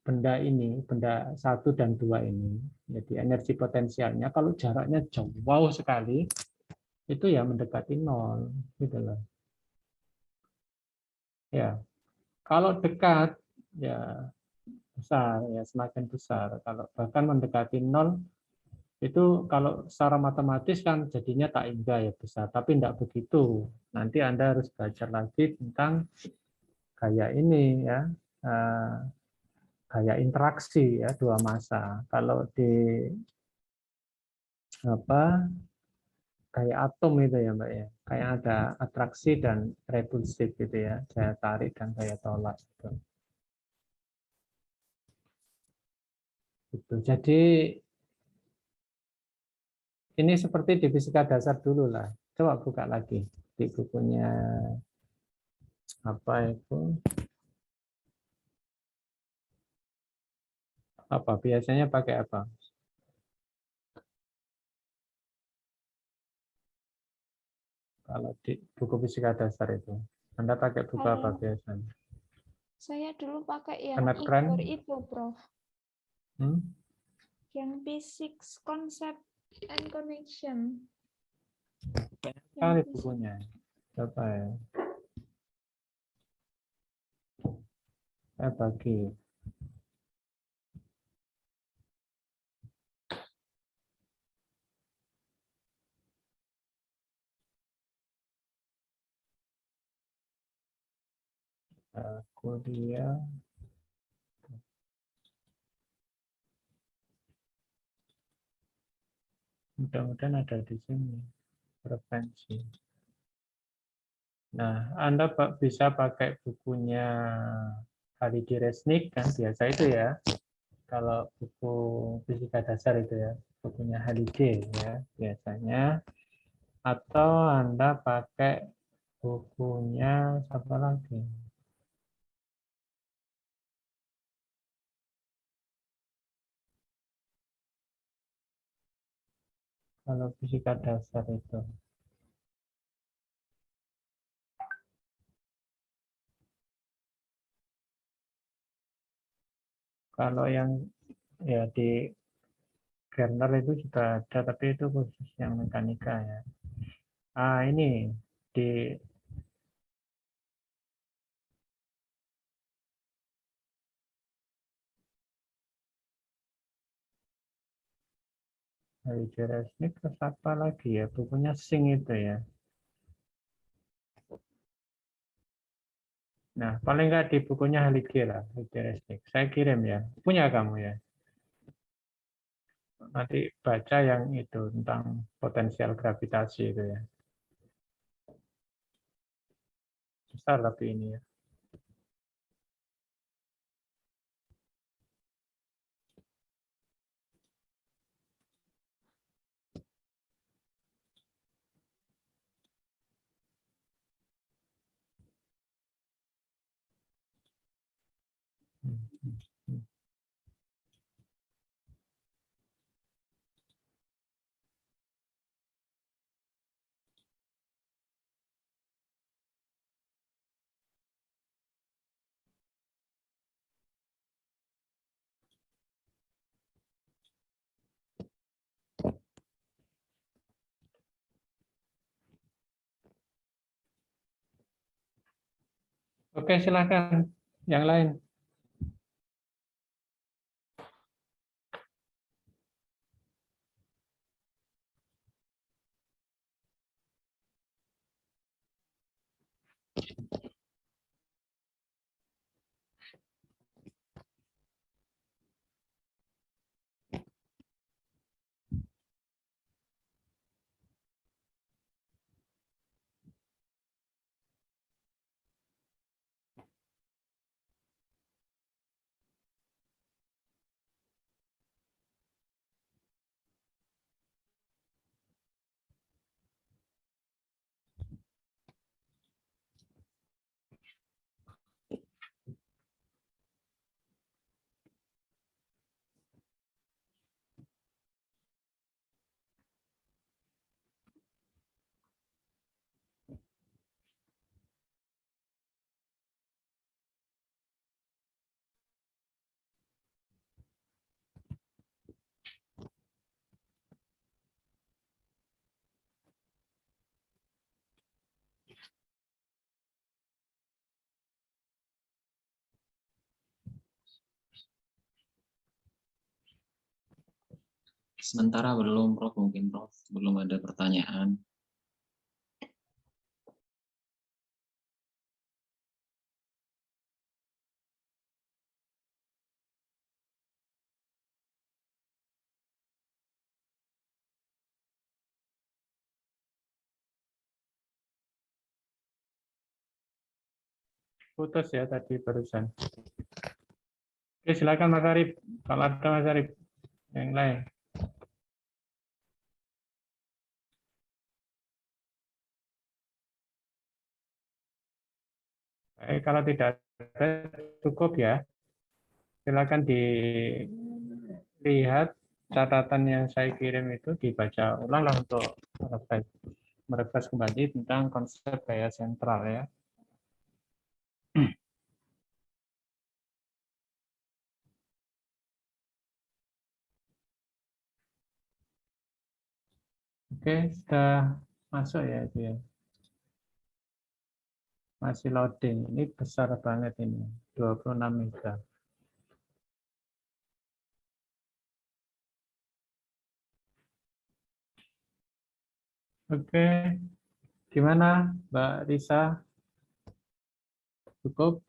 benda ini, benda 1 dan 2 ini, jadi energi potensialnya kalau jaraknya jauh sekali, itu ya mendekati 0. Gitu loh. Ya, kalau dekat, ya besar, ya semakin besar. Kalau bahkan mendekati 0, itu kalau secara matematis kan jadinya tak hingga ya besar, tapi tidak begitu. Nanti Anda harus belajar lagi tentang gaya ini ya, gaya interaksi ya dua massa. Kalau di apa kayak atom itu ya Mbak ya, kayak ada atraksi dan repulsif gitu ya, daya tarik dan daya tolak gitu. Gitu. Jadi ini seperti di fisika dasar dulu lah. Coba buka lagi di bukunya apa itu? Apa biasanya pakai apa? Kalau di buku fisika dasar itu, Anda pakai buku apa Kalau biasanya? saya dulu pakai yang Kernel Kren? Igor itu, Prof. Hmm? Yang Physics Concept and Connection. Banyak Yang sekali physics. bukunya. Coba ya. Saya bagi. Kuliah. Mudah-mudahan ada di sini. Frekuensi. Nah, Anda bisa pakai bukunya Halidi Resnik, kan biasa itu ya. Kalau buku fisika dasar itu ya, bukunya Halidi ya, biasanya. Atau Anda pakai bukunya siapa lagi? Kalau fisika dasar itu. Kalau yang ya di Kernel itu juga ada, tapi itu khusus yang mekanika ya. Ini di Resnik terus apa lagi ya? Bukunya Sing itu ya. Nah, paling nggak di bukunya Halige lah, Resnik. Saya kirim ya. Punya kamu ya. Nanti baca yang itu tentang potensial gravitasi itu ya. Besar tapi ini ya. Oke, silakan. Yang lain. Sementara belum, Prof. Mungkin Prof. Belum ada pertanyaan. Putus ya tadi barusan. Oke, silakan Mas Arif. Kalau ada Mas Arif yang lain. Kalau tidak ada cukup ya. Silakan dilihat catatan yang saya kirim itu, dibaca ulanglah untuk merefresh kembali tentang konsep gaya sentral ya. Oke, sudah masuk ya itu ya. Masih loading. Ini besar banget ini, 26 mega. Oke, gimana Mbak Risa? Cukup?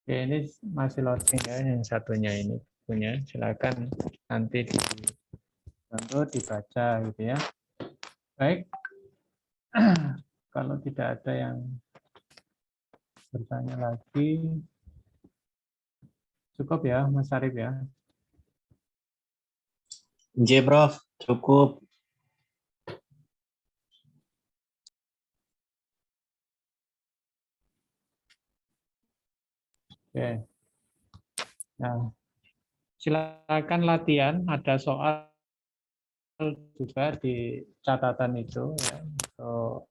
Oke, ini masih loading ya, yang satunya ini punya. Silakan nanti dibantu dibaca gitu ya. Baik, kalau tidak ada yang bertanya lagi, cukup ya Mas Arif ya. J, Prof. Cukup. Oke. Nah, silakan latihan. Ada soal juga di catatan itu ya. Untuk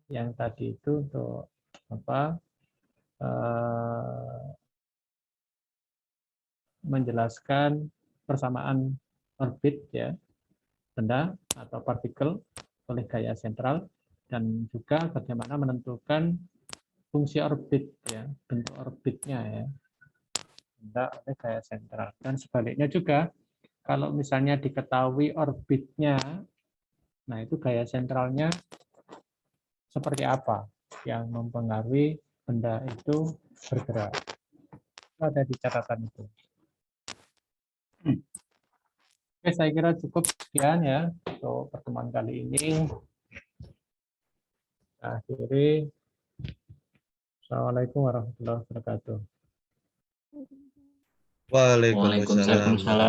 yang tadi itu untuk apa? Menjelaskan persamaan orbit ya, benda atau partikel oleh gaya sentral, dan juga bagaimana menentukan fungsi orbit ya, bentuk orbitnya ya, benda oleh gaya sentral. Dan sebaliknya juga kalau misalnya diketahui orbitnya, nah itu gaya sentralnya seperti apa yang mempengaruhi benda itu bergerak. Itu ada di catatan itu. Oke, saya kira cukup sekian ya untuk pertemuan kali ini. Akhiri. Assalamualaikum warahmatullahi wabarakatuh. Waalaikumsalam. Waalaikumsalam.